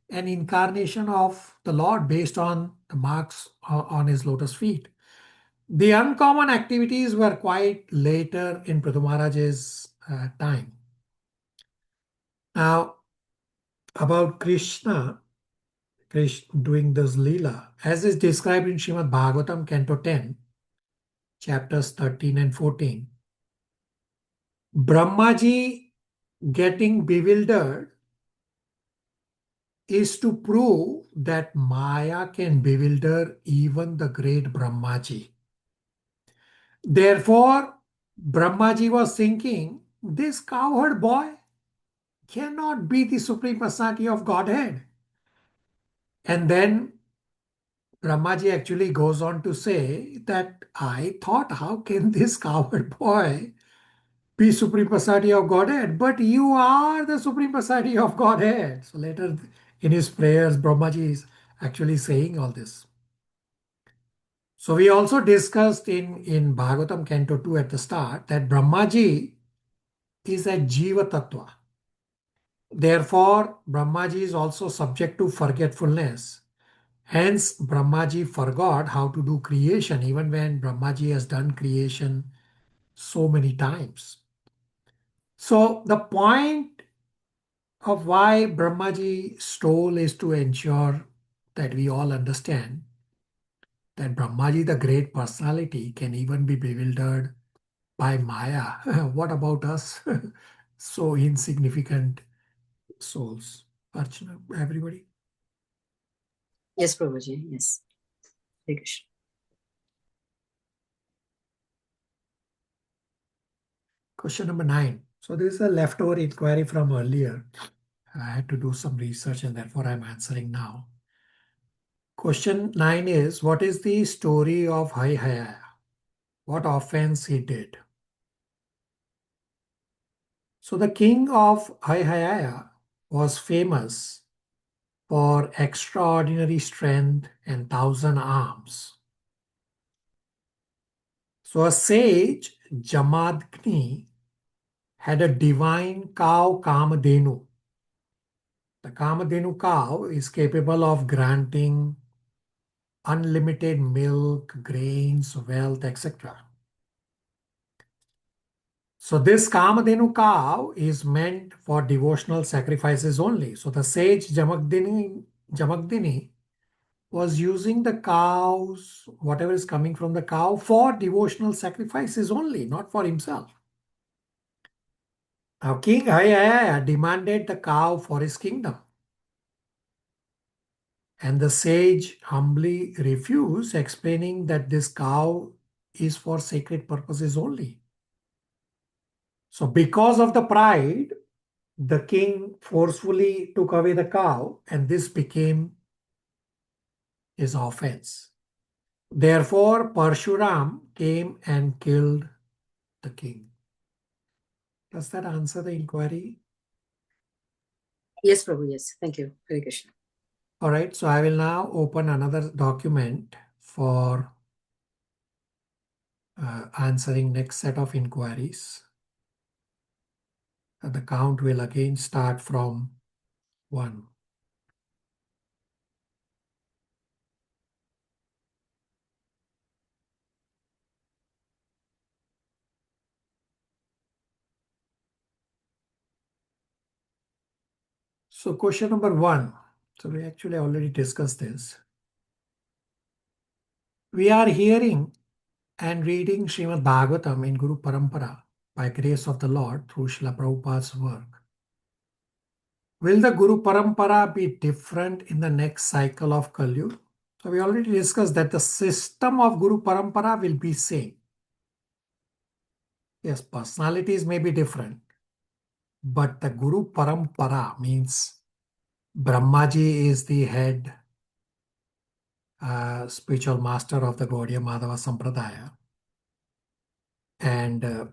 an incarnation of the Lord based on the marks on his lotus feet. The uncommon activities were quite later in Prithu Maharaj's time. Now, about Krishna doing this Leela, as is described in Srimad Bhagavatam, Canto 10, chapters 13 and 14, Brahmaji getting bewildered is to prove that Maya can bewilder even the great Brahmaji. Therefore, Brahmaji was thinking, this cowherd boy cannot be the Supreme Personality of Godhead. And then Brahmaji actually goes on to say that I thought, how can this cowherd boy be Supreme Personality of Godhead? But you are the Supreme Personality of Godhead. So later in his prayers, Brahmaji is actually saying all this. So we also discussed in Bhagavatam Canto 2 at the start that Brahmaji is a Jiva Tattva. Therefore, Brahmaji is also subject to forgetfulness. Hence, Brahmaji forgot how to do creation even when Brahmaji has done creation so many times. So the point of why Brahmaji stole is to ensure that we all understand that Brahmaji, the great personality, can even be bewildered by Maya. What about us? So insignificant souls. Archana, everybody. Yes, Prabhuji. Yes. Hare Krishna. Question number 9. So this is a leftover inquiry from earlier. I had to do some research and therefore I'm answering now. Question 9 is, what is the story of Haihaya? What offense he did? So the king of Haihaya was famous for extraordinary strength and 1,000 arms. So a sage, Jamadagni, had a divine cow, Kamadhenu. The Kamadhenu cow is capable of granting unlimited milk, grains, wealth, etc. So this Kamadhenu cow is meant for devotional sacrifices only. So the sage Jamadagni was using the cows, whatever is coming from the cow, for devotional sacrifices only, not for himself. Now King Haihaya demanded the cow for his kingdom. And the sage humbly refused, explaining that this cow is for sacred purposes only. So because of the pride, the king forcefully took away the cow, and this became his offense. Therefore, Parshuram came and killed the king. Does that answer the inquiry? Yes, Prabhu, yes. Thank you. Hare Krishna. All right, so I will now open another document for answering next set of inquiries. The count will again start from 1. So question number 1. So we actually already discussed this. We are hearing and reading Srimad Bhagavatam in Guru Parampara by grace of the Lord through Srila Prabhupada's work. Will the Guru Parampara be different in the next cycle of Kali Yuga? So we already discussed that the system of Guru Parampara will be same. Yes, personalities may be different, but the Guru Parampara means Brahmaji is the head spiritual master of the Gaudiya Madhava Sampradaya. And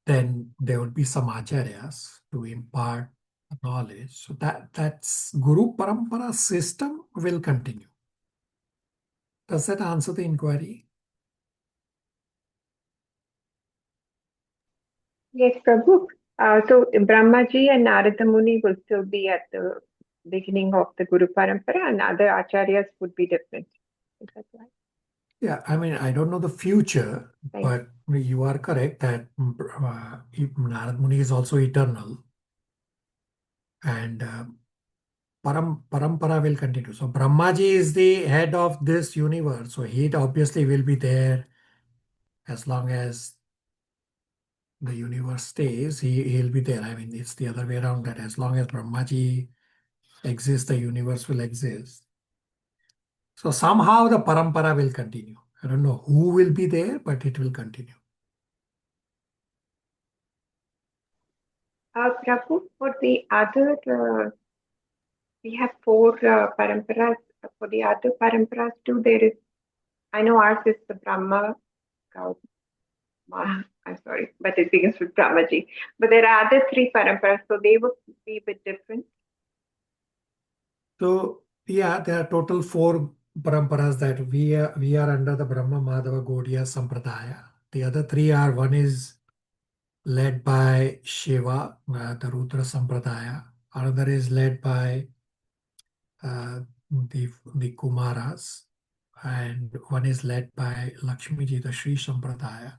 then there would be some acharyas to impart knowledge. So that's Guru Parampara system will continue. Does that answer the inquiry? Yes, Prabhu. So Brahmaji and Narada Muni will still be at the beginning of the Guru Parampara, and other acharyas would be different. Is that right? Yeah, I mean, I don't know the future, but you are correct that Narada Muni is also eternal. And Parampara will continue. So Brahmaji is the head of this universe. So he obviously will be there as long as the universe stays. He'll be there. I mean, it's the other way around, that as long as Brahmaji exists, the universe will exist. So somehow the Parampara will continue. I don't know who will be there, but it will continue. Prabhu, for the other, we have 4 paramparas. For the other paramparas too, there is, I know ours is the Brahma, I'm sorry, but it begins with Brahmaji. But there are other 3 paramparas, so they would be a bit different. So yeah, there are total 4 paramparas that we are under the Brahma Madhava Gaudiya Sampradaya. The other 3 are, one is led by Shiva, the Rudra Sampradaya. Another is led by the Kumaras, and one is led by Lakshmiji, the Sri Sampradaya.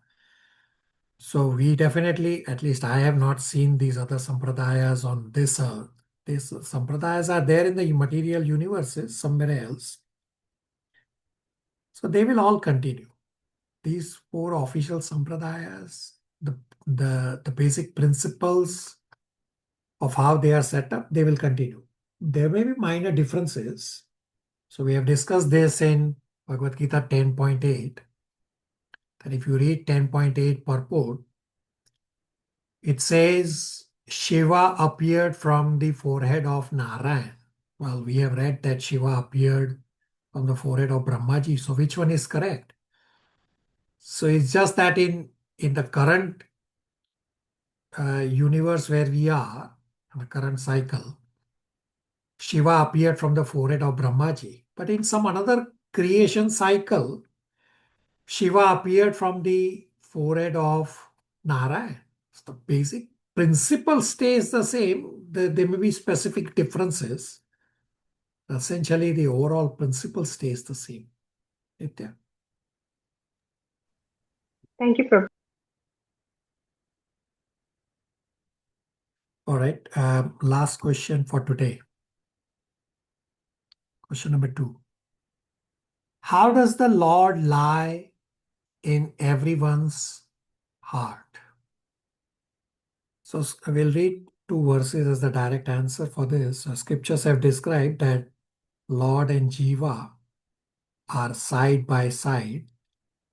So we definitely, at least I have not seen these other Sampradayas on this earth. These Sampradayas are there in the material universes somewhere else. So they will all continue. These 4 official Sampradayas, the basic principles of how they are set up, they will continue. There may be minor differences. So we have discussed this in Bhagavad Gita 10.8. That if you read 10.8 purport, it says Shiva appeared from the forehead of Narayan. Well, we have read that Shiva appeared from the forehead of Brahmaji. So which one is correct? So it's just that in the current universe where we are, in the current cycle, Shiva appeared from the forehead of Brahmaji. But in some another creation cycle, Shiva appeared from the forehead of Narayan. So the basic principle stays the same. There may be specific differences. Essentially, the overall principle stays the same. Nitya. Thank you, Prabhu. All right. Last question for today. Question number 2. How does the Lord lie in everyone's heart? So we'll read 2 verses as the direct answer for this. So scriptures have described that Lord and Jiva are side by side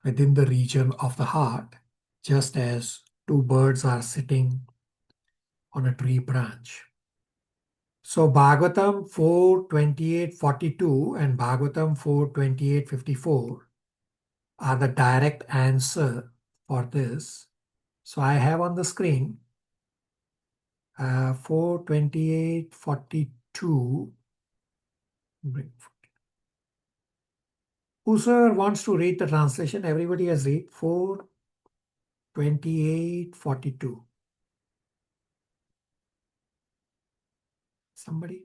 within the region of the heart, just as 2 birds are sitting on a tree branch. So Bhagavatam 4:28-42 and Bhagavatam 4:28-54 are the direct answer for this. So I have on the screen 4:28-42. Whosoever wants to read the translation, everybody has read 4:28-42. Somebody?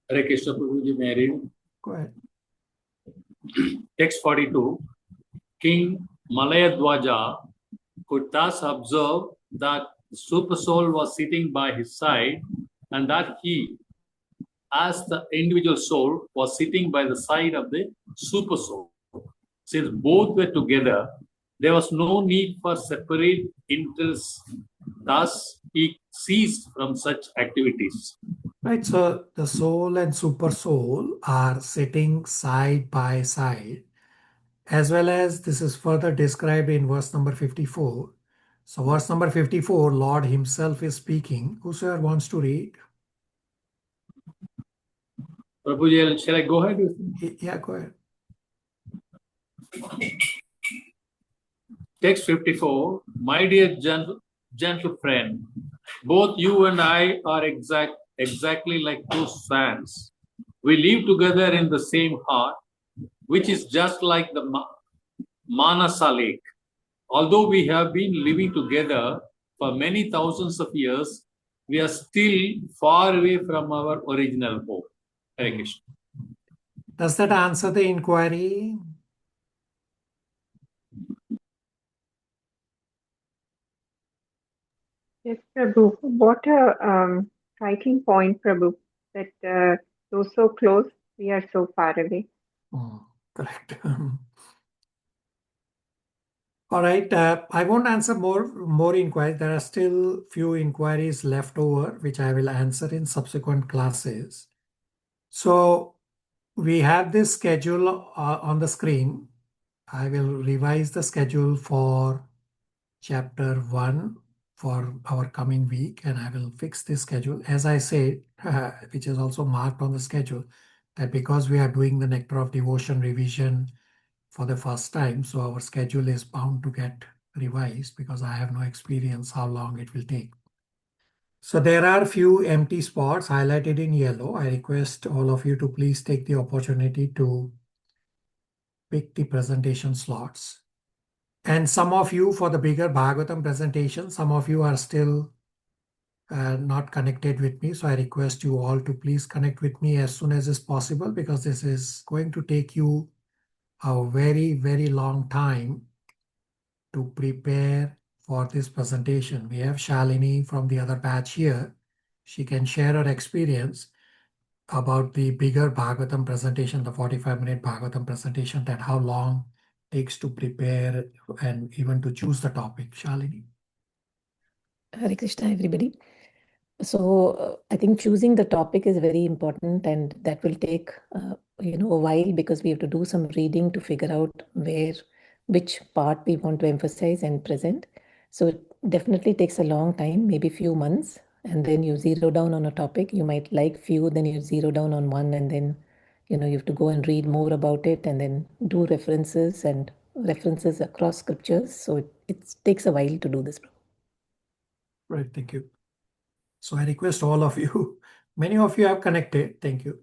Hare Krishna Prabhuji, may I read? Go ahead. Text 42. King Malayadwaja could thus observe that the super soul was sitting by his side and that he, as the individual soul, was sitting by the side of the super soul. Since both were together, there was no need for separate interests. Thus, he ceased from such activities. Right, so the soul and super soul are sitting side by side, as well as this is further described in verse number 54. So verse number 54, Lord himself is speaking. Whosoever wants to read? Prabhuji, shall I go ahead? Yeah, go ahead. Text 54. My dear gentle friend, both you and I are exactly like two fans. We live together in the same heart, which is just like the Manasa lake. Although we have been living together for many thousands of years, we are still far away from our original home. Hare Krishna. Does that answer the inquiry? Yes, Prabhu. What a striking point, Prabhu, that though so close, we are so far away. Correct. All right. I won't answer more inquiries. There are still few inquiries left over, which I will answer in subsequent classes. So we have this schedule on the screen. I will revise the schedule for chapter 1 for our coming week, and I will fix this schedule. As I said, which is also marked on the schedule, that because we are doing the Nectar of Devotion revision for the first time, so our schedule is bound to get revised because I have no experience how long it will take. So there are few empty spots highlighted in yellow. I request all of you to please take the opportunity to pick the presentation slots. And some of you, for the bigger Bhagavatam presentation, some of you are still not connected with me. So I request you all to please connect with me as soon as is possible, because this is going to take you a very, very long time to prepare for this presentation. We have Shalini from the other batch here. She can share her experience about the bigger Bhagavatam presentation, the 45-minute Bhagavatam presentation, that how long takes to prepare and even to choose the topic. Shalini. Hare Krishna, everybody. So I think choosing the topic is very important, and that will take a while, because we have to do some reading to figure out which part we want to emphasize and present. So it definitely takes a long time, maybe few months, and then you zero down on a topic. You might like few, then you zero down on one, and then you have to go and read more about it, and then do references across scriptures. So it takes a while to do this. Right, thank you. So I request all of you, many of you have connected, thank you.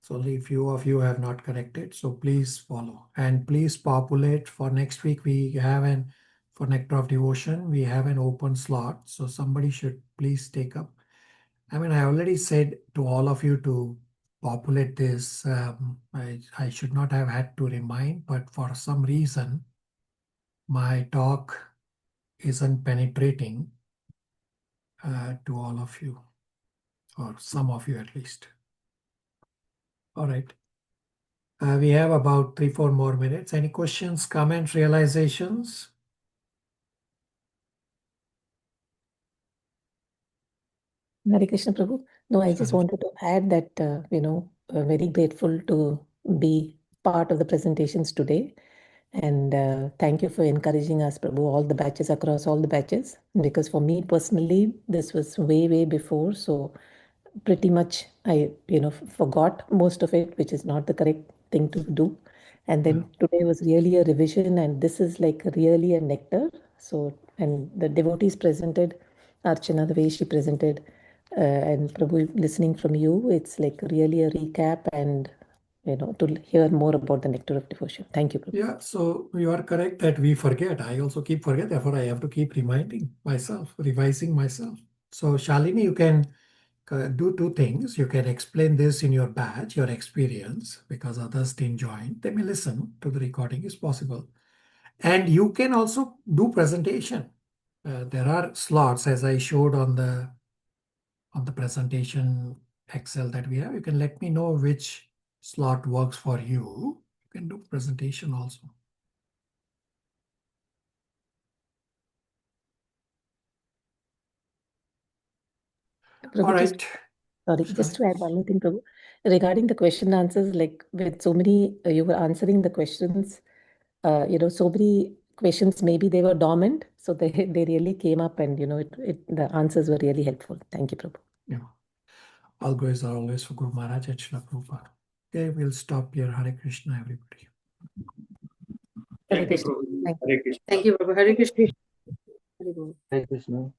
So only few of you have not connected, so please follow. And please populate. For next week, we have for Nectar of Devotion, we have an open slot. So somebody should please take up. I mean, I already said to all of you to populate this. I should not have had to remind, but for some reason, my talk isn't penetrating to all of you, or some of you at least. All right. We have about 3-4 more minutes. Any questions, comments, realizations? Hare Krishna Prabhu. No, I just wanted to add that, very grateful to be part of the presentations today. And thank you for encouraging us, Prabhu, all the batches, across all the batches. Because for me personally, this was way, way before. So pretty much I forgot most of it, which is not the correct thing to do. And then today was really a revision, and this is like really a nectar. So, and the devotees presented, Archana, the way she presented, and Prabhu, listening from you, it's like really a recap and to hear more about the nectar of devotion. Thank you, Prabhu. Yeah, so you are correct that we forget. I also keep forget, therefore I have to keep reminding myself, revising myself. So Shalini, you can do two things. You can explain this in your batch, your experience, because others didn't join. They may listen to the recording, is possible. And you can also do presentation. There are slots, as I showed on the presentation Excel that we have. You can let me know which slot works for you. You can do presentation also. Prabhu, All right. Sorry, just to add one more thing, Prabhu. Regarding the question answers, like with so many, you were answering the questions, so many questions, maybe they were dormant. So they really came up and, the answers were really helpful. Thank you, Prabhu. Yeah. All grace are always for Guru Maharaj and Srila Prabhupada. Okay, we'll stop here. Hare Krishna, everybody. Hare Krishna. Hare Krishna. Thank you, Prabhu. Hare Krishna. Hare Krishna.